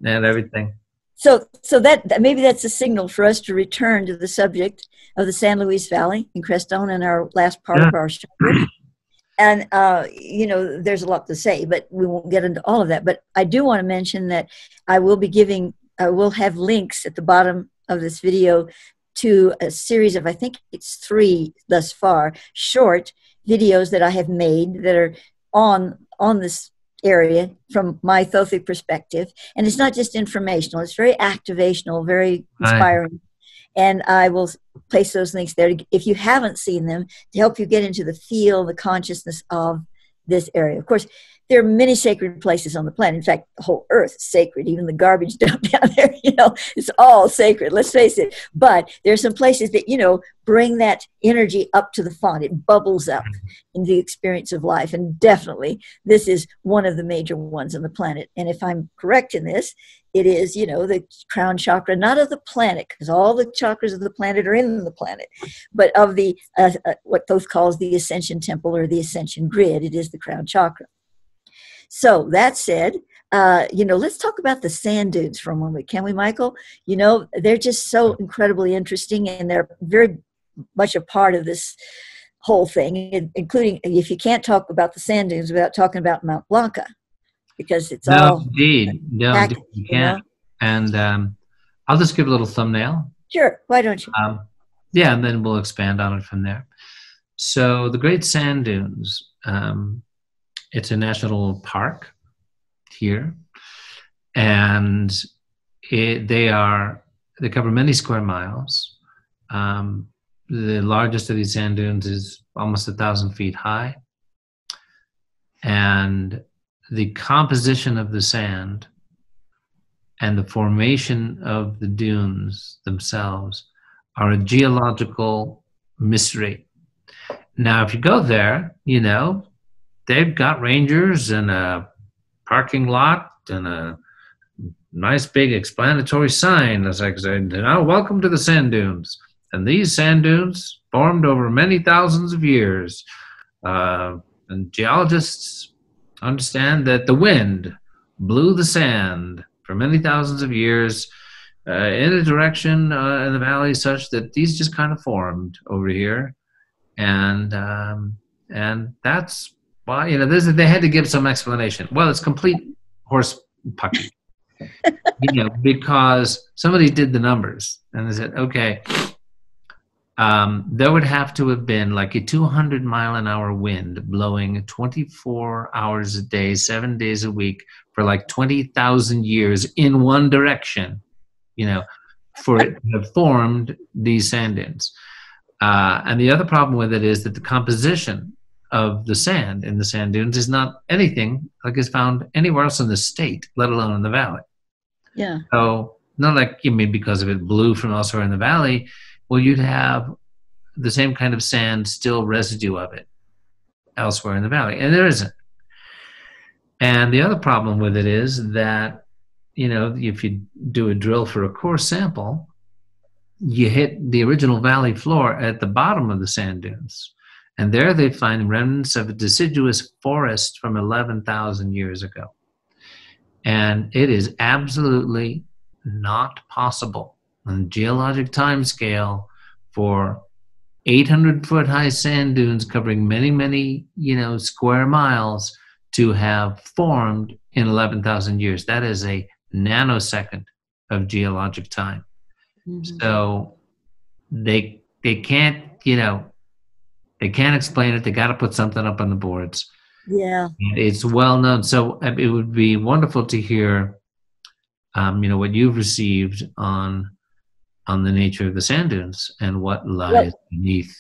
and everything. So that maybe that's a signal for us to return to the subject of the San Luis Valley in Crestone in our last part of our show. And there's a lot to say, but we won't get into all of that. But I do want to mention that I will have links at the bottom of this video to a series of, I think it's 3 thus far, short videos that I have made that are on this area from my Thothic perspective. And it's not just informational, it's very activational, very inspiring. Right. And I will place those links there if you haven't seen them, to help you get into the feel, the consciousness of this area. Of course, there are many sacred places on the planet. In fact, the whole earth is sacred. Even the garbage dump down there, it's all sacred. Let's face it. But there are some places that, bring that energy up to the font. It bubbles up in the experience of life. And definitely, this is one of the major ones on the planet. And if I'm correct in this, it is, the crown chakra, not of the planet, because all the chakras of the planet are in the planet, but of the, what Thoth calls the Ascension temple or the Ascension grid. It is the crown chakra. So that said, let's talk about the sand dunes for a moment. Can we, Michael? They're just so incredibly interesting, and they're very much a part of this whole thing, including if you can't talk about the sand dunes without talking about Mount Blanca, because it's all... Indeed. No, indeed, you can't. And I'll just give a little thumbnail. Sure. Why don't you? And then we'll expand on it from there. So the Great Sand Dunes, it's a national park here, and they cover many square miles. The largest of these sand dunes is almost 1,000 feet high, and the composition of the sand and the formation of the dunes themselves are a geological mystery. Now, if you go there, you know, they've got rangers and a parking lot and a nice big explanatory sign that's like saying, now welcome to the sand dunes. And these sand dunes formed over many thousands of years. And geologists understand that the wind blew the sand for many thousands of years in a direction in the valley such that these just kind of formed over here. And that's why, you know, they had to give some explanation. Well, it's complete horse pucky. You know, because somebody did the numbers and they said, okay, there would have to have been like a 200-mile-an-hour wind blowing 24 hours a day, 7 days a week for like 20,000 years in one direction, you know, for it to have formed these sand dunes. And the other problem with it is that the composition of the sand in the sand dunes is not anything like is found anywhere else in the state, let alone in the valley. Yeah. So not like, you mean because of it blew from elsewhere in the valley, well, you'd have the same kind of sand, still residue of it elsewhere in the valley. And there isn't. And the other problem with it is that, you know, if you do a drill for a core sample, you hit the original valley floor at the bottom of the sand dunes. And there they find remnants of a deciduous forest from 11,000 years ago. And it is absolutely not possible on geologic time scale for 800-foot high sand dunes covering many, many, you know, square miles to have formed in 11,000 years. That is a nanosecond of geologic time. Mm-hmm. So they can't, you know, they can't explain it. They got to put something up on the boards. Yeah. It's well known. So it would be wonderful to hear, you know, what you've received on the nature of the sand dunes and what lies beneath.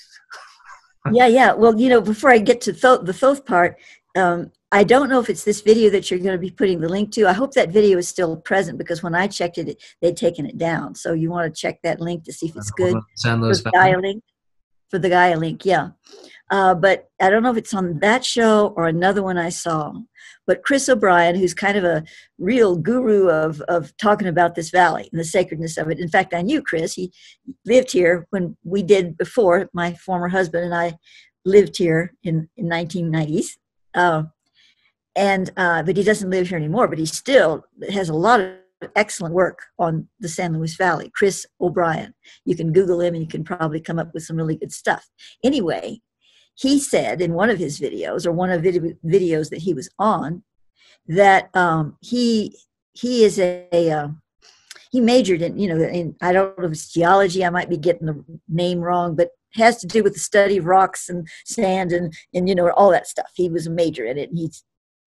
Yeah. Well, you know, before I get to the Thoth part, I don't know if it's this video that you're going to be putting the link to. I hope that video is still present because when I checked it, they'd taken it down. So you want to check that link to see if it's good. Send those for the Gaia link, yeah. But I don't know if it's on that show or another one I saw. But Chris O'Brien, who's kind of a real guru of talking about this valley and the sacredness of it. In fact, I knew Chris. He lived here when we did before. My former husband and I lived here in 1990s. But he doesn't live here anymore. But he still has a lot of excellent work on the San Luis Valley. Chris O'Brien. You can Google him and you can probably come up with some really good stuff. Anyway, he said in one of his videos, or one of videos that he was on, that he is he majored in, you know, in, I don't know if it's geology, I might be getting the name wrong, but has to do with the study of rocks and sand and you know, all that stuff. He was a major in it, and he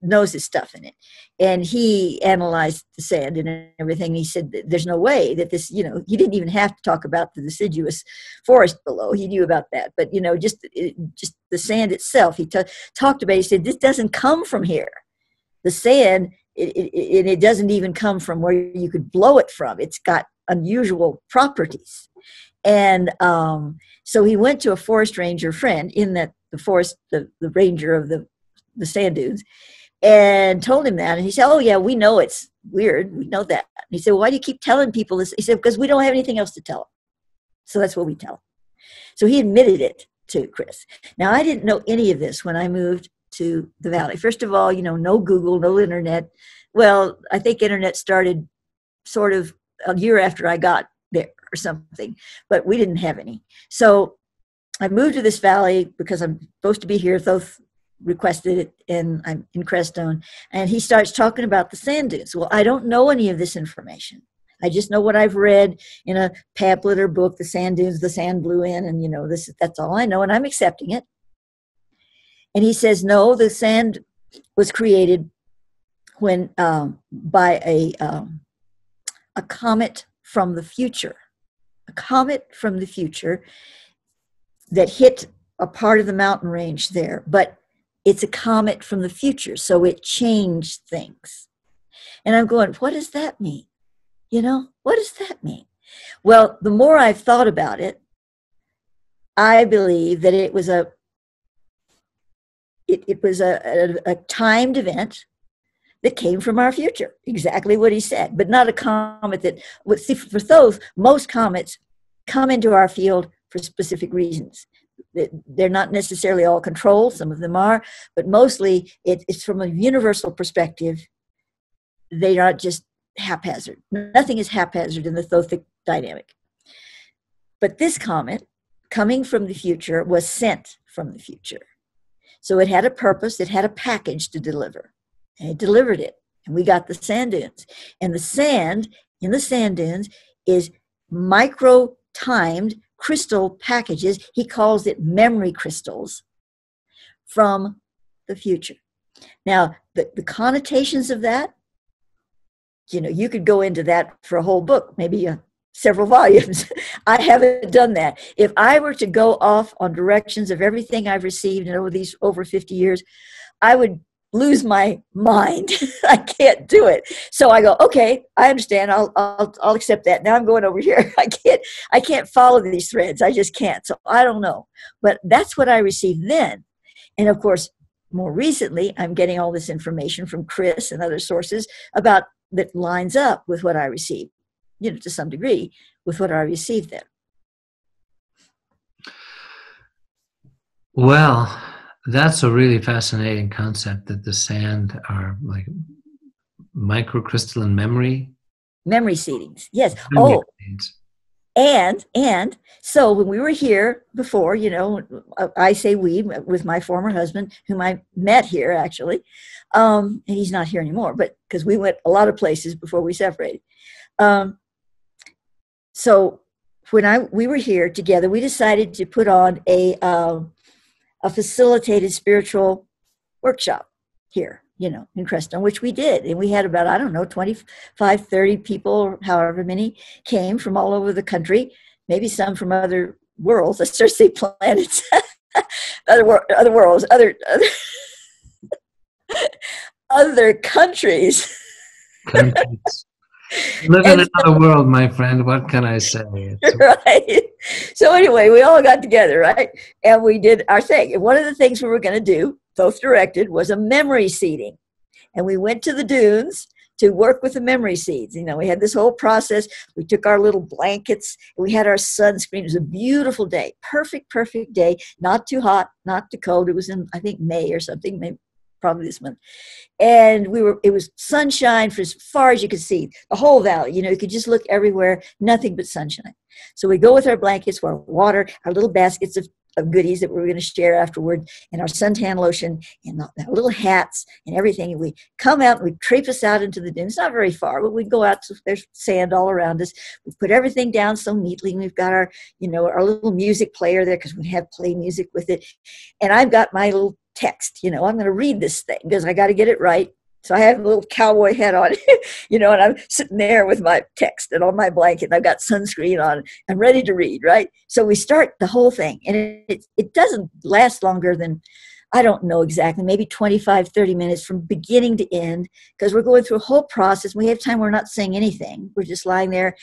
knows his stuff in it. And he analyzed the sand and everything. And he said that there's no way that this, you know, he didn't even have to talk about the deciduous forest below. He knew about that. But, you know, just the sand itself, he talked about it. He said, this doesn't come from here. The sand, it doesn't even come from where you could blow it from. It's got unusual properties. And so he went to a forest ranger friend in that the forest, the ranger of the sand dunes, and told him that. And he said, oh, yeah, we know it's weird. We know that. And he said, well, why do you keep telling people this? He said, because we don't have anything else to tell them. So that's what we tell them. So he admitted it to Chris. Now, I didn't know any of this when I moved to the valley. First of all, you know, no Google, no internet. Well, I think internet started sort of a year after I got there or something, but we didn't have any. So I moved to this valley because I'm supposed to be here. Thoth requested it, and I'm in Crestone, and he starts talking about the sand dunes. Well, I don't know any of this information. I just know what I've read in a pamphlet or book, the sand dunes, the sand blew in, and you know, that's all I know, and I'm accepting it. And he says, no, the sand was created when by a comet from the future, that hit a part of the mountain range there, but it's a comet from the future, so it changed things. And I'm going, what does that mean? You know, what does that mean? Well, the more I've thought about it, I believe that it was a timed event that came from our future, exactly what he said, but not a comet that would see. For those, most comets come into our field for specific reasons. They're not necessarily all controlled, some of them are, but mostly it's from a universal perspective. They aren't just haphazard. Nothing is haphazard in the Thothic dynamic. But this comet, coming from the future, was sent from the future. So it had a purpose, it had a package to deliver. And it delivered it. And we got the sand dunes. And the sand in the sand dunes is micro-timed crystal packages. He calls it memory crystals from the future. Now, the connotations of that, you could go into that for a whole book, maybe several volumes. I haven't done that. If I were to go off on directions of everything I've received in over 50 years, I would lose my mind. I can't do it. So I go, okay, I understand. I'll accept that. Now I'm going over here. I can't follow these threads. I just can't. So I don't know. But that's what I received then. And of course, more recently, I'm getting all this information from Chris and other sources about that lines up with what I received, to some degree, with what I received then. Well, that's a really fascinating concept, that the sand are like microcrystalline memory seedings. Yes. memory Oh, seeds. and so when we were here before, I say we, with my former husband, whom I met here actually, and he's not here anymore, but because we went a lot of places before we separated. So when we were here together, we decided to put on a facilitated spiritual workshop here, in Crestone, which we did. And we had about, 25, 30 people, however many, came from all over the country, maybe some from other worlds, let's just say planets, other worlds, other countries. Live in another world, my friend. What can I say? Right. So anyway, we all got together, right? And we did our thing. And one of the things we were going to do, both directed, was a memory seeding. And we went to the dunes to work with the memory seeds. We had this whole process. We took our little blankets. And we had our sunscreen. It was a beautiful day. Perfect day. Not too hot, not too cold. It was in, I think, May or something, maybe probably this month. And it was sunshine for as far as you could see, the whole valley. You could just look everywhere, nothing but sunshine. So we go with our blankets, our water, our little baskets of goodies that we were going to share afterward, and our suntan lotion, and our little hats and everything. And we come out and we traipse out into the dunes. Not very far, but we go out, so there's sand all around us. We put everything down so neatly, and we've got our, our little music player there, because we have play music with it. And I've got my little text, I'm going to read this thing because I got to get it right. So I have a little cowboy hat on, and I'm sitting there with my text and on my blanket, and I've got sunscreen on. I'm ready to read, right? So we start the whole thing, and it doesn't last longer than, I don't know exactly, maybe 25, 30 minutes from beginning to end, because we're going through a whole process. We have time, we're not saying anything. We're just lying there.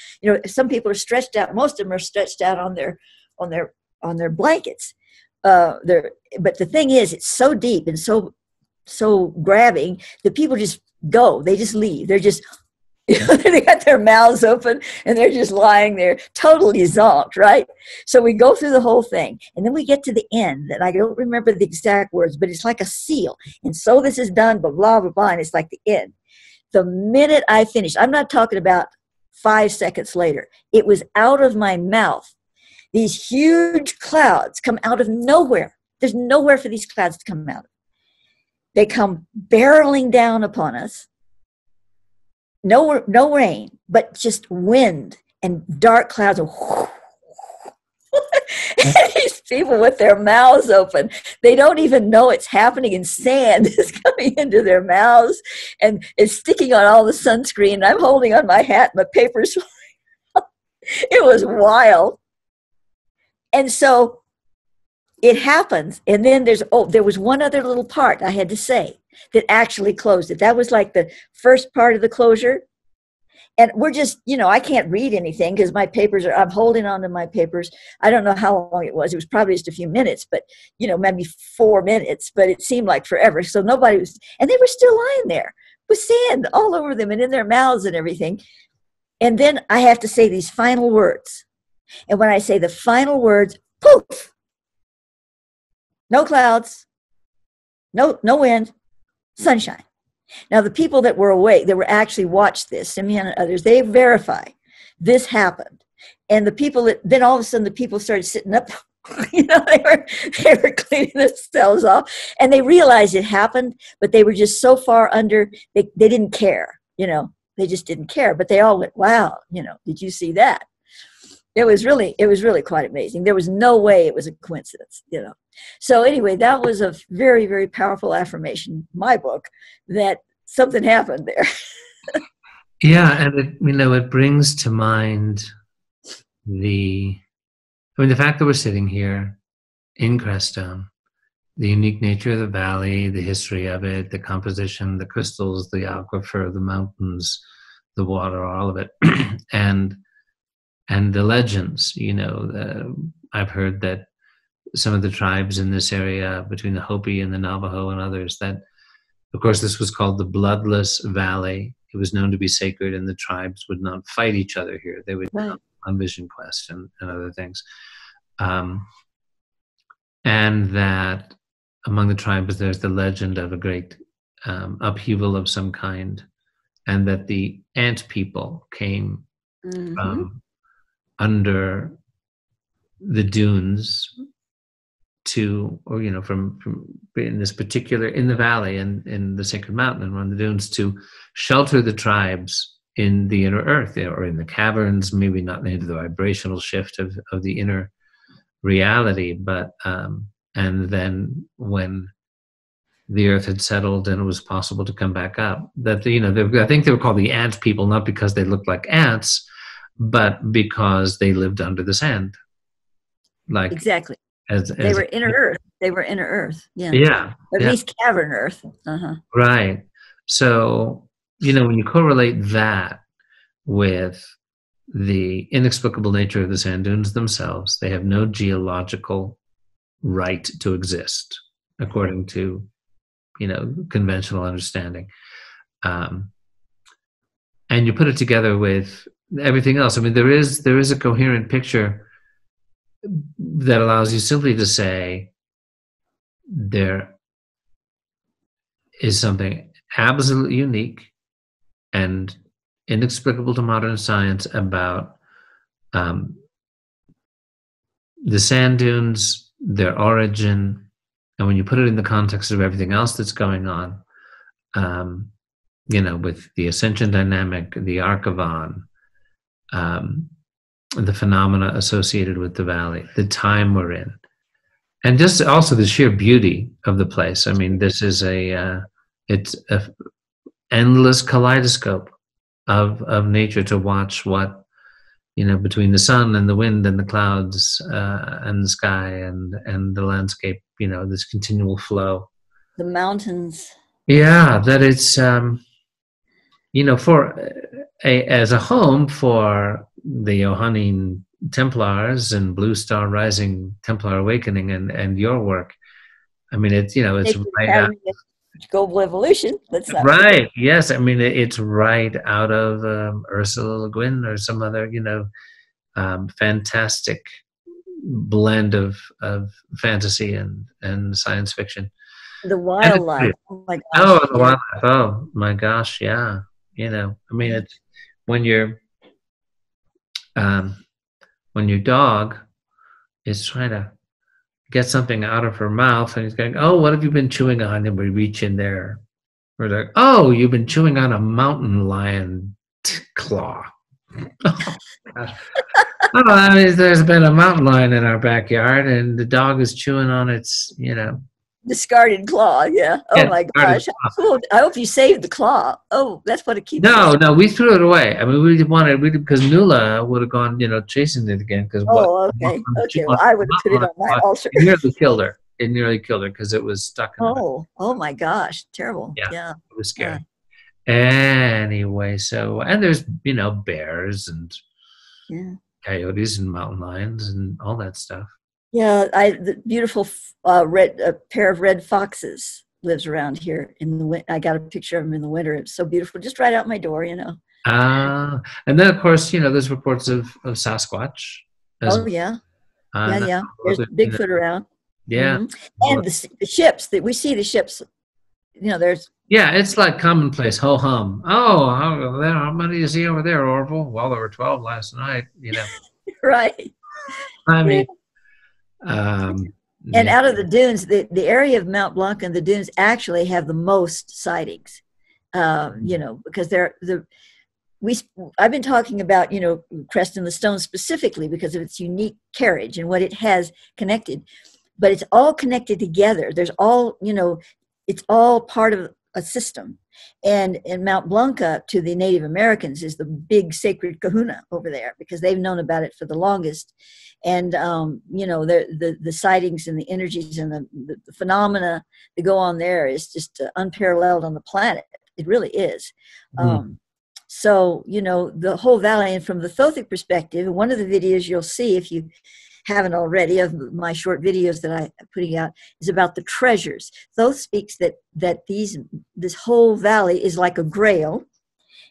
Some people are stretched out. Most of them are stretched out on their blankets. But the thing is, it's so deep and so grabbing that people just go. They just leave. They're just, they got their mouths open and they're just lying there totally zonked, right? So we go through the whole thing, and then we get to the end, and I don't remember the exact words, but it's like a seal. And so this is done, blah, blah, blah, blah, and it's like the end. The minute I finished, I'm not talking about 5 seconds later, it was out of my mouth. These huge clouds come out of nowhere. There's nowhere for these clouds to come out of. They come barreling down upon us. No rain, but just wind and dark clouds. And these people with their mouths open, they don't even know it's happening, and sand is coming into their mouths, and it's sticking on all the sunscreen. And I'm holding on my hat, my papers. It was wild. And so it happens. And then there was one other little part I had to say that actually closed it. That was like the first part of the closure. And we're just, I can't read anything because my papers I'm holding on to my papers. I don't know how long it was. It was probably just a few minutes, but, maybe 4 minutes, but it seemed like forever. So nobody was, and they were still lying there with sand all over them and in their mouths and everything. And then I have to say these final words. And when I say the final words, poof, no clouds, no wind, sunshine. Now, the people that were awake, that were actually watched this, Simeon and others, they verify this happened. And the people that, then all of a sudden the people started sitting up, they were cleaning themselves off, and they realized it happened, but they were just so far under, they didn't care, they just didn't care. But they all went, wow, did you see that? It was really quite amazing. There was no way it was a coincidence, So anyway, that was a very, very powerful affirmation, my book, that something happened there. Yeah, and it brings to mind the fact that we're sitting here in Crestone, the unique nature of the valley, the history of it, the composition, the crystals, the aquifer, the mountains, the water, all of it, and the legends. I've heard that some of the tribes in this area, between the Hopi and the Navajo and others, that, of course, this was called the Bloodless Valley. It was known to be sacred, and the tribes would not fight each other here. They would go on vision quest and other things. And that among the tribes, there's the legend of a great upheaval of some kind, and that the ant people came from under the dunes from in this particular, in the valley and in the sacred mountain and on the dunes, to shelter the tribes in the inner earth, or in the caverns, maybe not into the vibrational shift of the inner reality, but and then when the earth had settled and it was possible to come back up, that I think they were called the ant people, not because they looked like ants, but because they lived under the sand. Like exactly. They were inner earth. They were inner earth. Yeah. Yeah. At least cavern earth. Right. So, when you correlate that with the inexplicable nature of the sand dunes themselves, they have no geological right to exist, according to, conventional understanding. And you put it together with everything else. There is a coherent picture that allows you simply to say there is something absolutely unique and inexplicable to modern science about the sand dunes, their origin, and when you put it in the context of everything else that's going on, with the Ascension dynamic, the Ark of An, the phenomena associated with the valley, the time we're in, and just also the sheer beauty of the place. This is it's a endless kaleidoscope of nature to watch what, between the sun and the wind and the clouds and the sky and the landscape, this continual flow. The mountains. Yeah, that it's, as a home for the Johannine Templars and Blue Star Rising Templar Awakening and your work. It's right out, global evolution. That's not right. forget. Yes, it's right out of Ursula Le Guin or some other fantastic blend of fantasy and science fiction. The wildlife. Oh my gosh. Oh, the wildlife. Oh my gosh. Yeah. It's when your dog is trying to get something out of her mouth and he's going, oh, what have you been chewing on? And we reach in there. We're like, oh, you've been chewing on a mountain lion claw. Oh, gosh. There's been a mountain lion in our backyard and the dog is chewing on its, discarded claw. Yeah. Oh my gosh. Cool. I hope you saved the claw. Oh, that's what it keeps. No, we threw it away. We wanted because Nuala would have gone, chasing it again. Okay. Okay. Well, I would have put it on my altar. It nearly killed her. It nearly killed her because it was stuck in Oh my gosh. Terrible. Yeah. It was scary. Anyway, so, and there's, you know, bears and Yeah. coyotes and mountain lions and all that stuff. Yeah, the beautiful red pair of red foxes lives around here in the winter. I got a picture of them in the winter. It's so beautiful, just right out my door, you know. And then, of course, you know, there's reports of Sasquatch as Oh yeah, yeah, and yeah. There's you know, Bigfoot around. yeah. Hmm. And the ships that we see, the ships. You know, there's Yeah, it's like commonplace, ho hum. Oh, how many do you see over there, Orville? Well, there were 12 last night, you know. right. I Yeah. mean, um, And yeah. out of the dunes, the area of Mount Blanc and the dunes actually have the most sightings. You know, because I've been talking about, you know, Crestone the Stone specifically because of its unique carriage and what it has connected, but it's all connected together. There's all, you know, it's all part of a system. And Mount Blanca to the Native Americans is the big sacred kahuna over there because they've known about it for the longest. And, you know, the sightings and the energies and the phenomena that go on there is just unparalleled on the planet. It really is. So, you know, the whole valley, and from the Thothic perspective, one of the videos you'll see, if you haven't already, of my short videos that I'm putting out, is about the treasures. Thoth speaks that this whole valley is like a grail,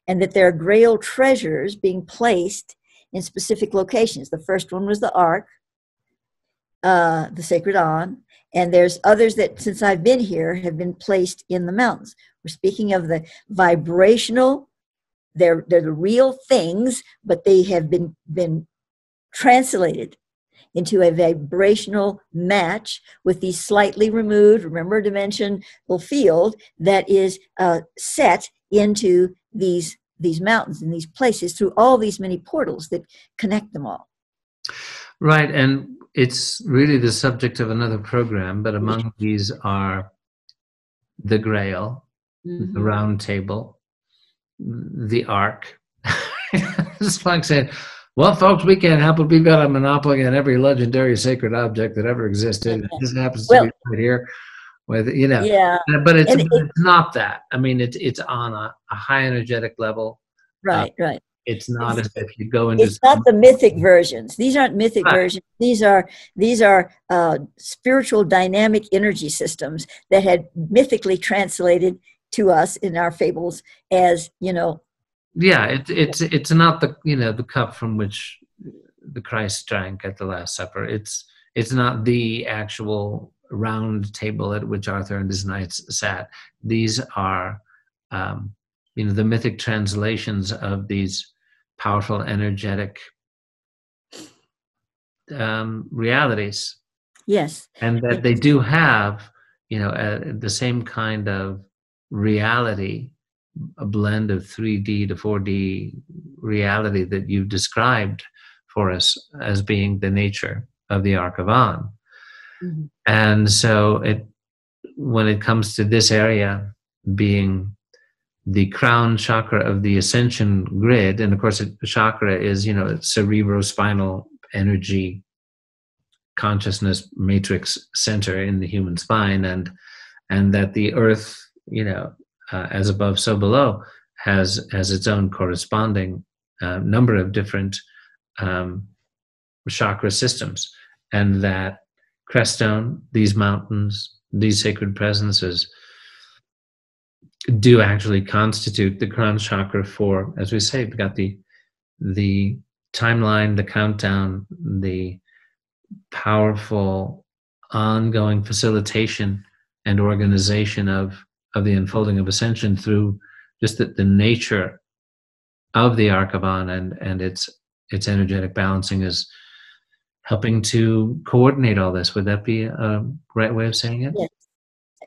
and that there are grail treasures being placed in specific locations. The first one was the Ark, the Sacred An, and there's others that, since I've been here, have been placed in the mountains. We're speaking of the vibrational. They're the real things, but they have been translated into a vibrational match with these slightly removed, remember, dimensional field that is set into these mountains and these places through all these many portals that connect them all. Right, and it's really the subject of another program, but among these are the Grail, the Round Table, the Ark. It's like saying, well, folks, we can't help it. We've got a monopoly on every legendary sacred object that ever existed. It just happens to be right here with, you know. Yeah. But it's not that. I mean, it's on a high energetic level. Right. It's not as if you go into. It's not the mythic versions. These aren't mythic versions. These are spiritual dynamic energy systems that had mythically translated to us in our fables as, you know. Yeah, it's not the, you know, the cup from which the Christ drank at the Last Supper. It's not the actual round table at which Arthur and his knights sat. These are, you know, the mythic translations of these powerful, energetic realities. Yes, and that they do have, you know, the same kind of reality, a blend of 3D to 4D reality that you've described for us as being the nature of the Ark of An. And so when it comes to this area being the crown chakra of the Ascension grid, and of course chakra is, you know, cerebrospinal energy consciousness matrix center in the human spine, and that the earth, you know, as above so below, has its own corresponding number of different chakra systems, and that Crestone, these mountains, these sacred presences do actually constitute the crown chakra for, as we say, we've got the timeline, the countdown, the powerful ongoing facilitation and organization of the unfolding of Ascension through just the nature of the Ark of An and its energetic balancing is helping to coordinate all this. Would that be a right way of saying it? Yes.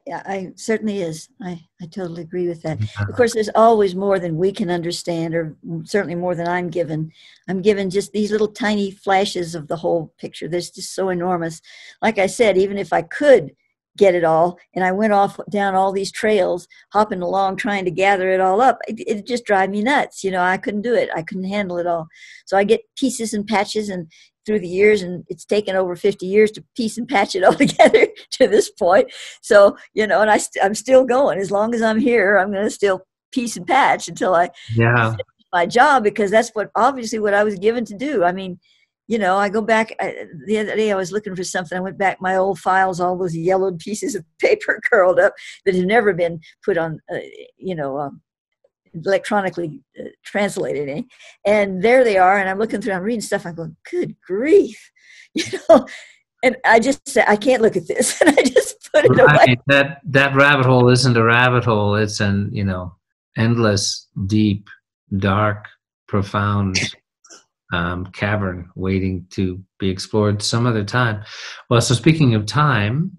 Yeah, I certainly is. I totally agree with that. Of course, there's always more than we can understand, or certainly more than I'm given. I'm given just these little tiny flashes of the whole picture. There's just so enormous. Like I said, even if I could get it all, and I went off down all these trails, hopping along, trying to gather it all up, it just drive me nuts. You know, I couldn't do it. I couldn't handle it all. So I get pieces and patches and through the years, and it's taken over 50 years to piece and patch it all together to this point. So, you know, and I'm still going. As long as I'm here, I'm going to still piece and patch until I Yeah. finished my job, because that's obviously what I was given to do. I mean, I go back, the other day I was looking for something. I went back my old files, all those yellowed pieces of paper curled up that had never been put on, electronically translated. And there they are. And I'm looking through, I'm reading stuff. I'm going, good grief. And I just said, I can't look at this. And I just put it away. That rabbit hole isn't a rabbit hole. It's an, endless, deep, dark, profound cavern waiting to be explored some other time. Well, so speaking of time,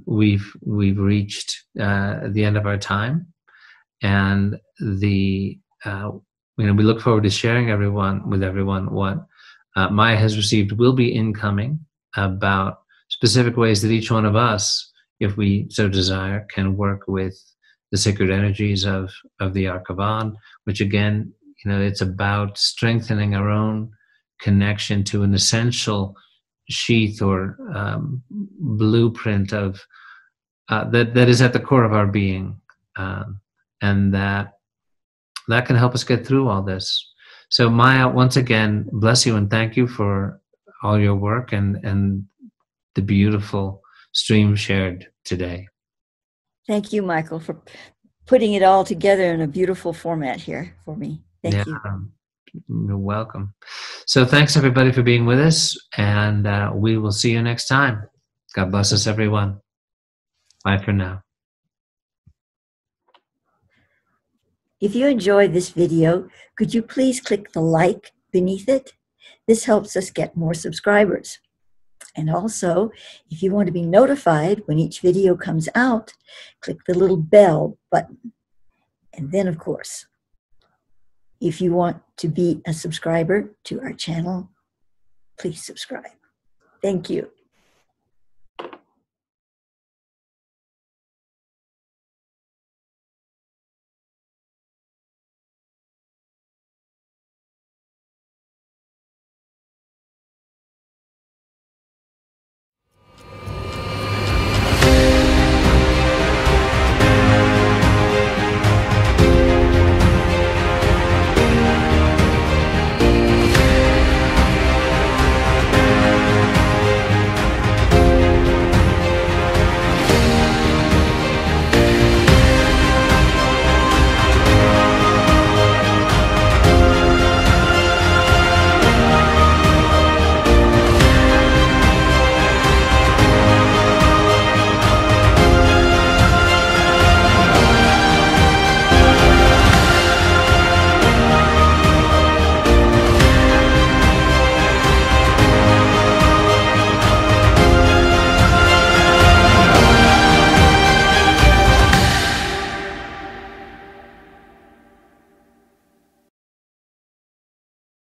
we've reached the end of our time, and we look forward to sharing with everyone what Maia has received will be incoming about specific ways that each one of us, if we so desire, can work with the sacred energies of the Ark of An, which again, it's about strengthening our own connection to an essential sheath or blueprint of that is at the core of our being, and that can help us get through all this. So Maia, once again, bless you and thank you for all your work and the beautiful stream shared today. Thank you, Michael, for putting it all together in a beautiful format here for me. Thank you. You're welcome. So thanks everybody for being with us, and we will see you next time. God bless us, everyone. Bye for now. If you enjoyed this video, could you please click the like beneath it? This helps us get more subscribers. And also, if you want to be notified when each video comes out, click the little bell button. And then, of course, if you want to be a subscriber to our channel, please subscribe. Thank you.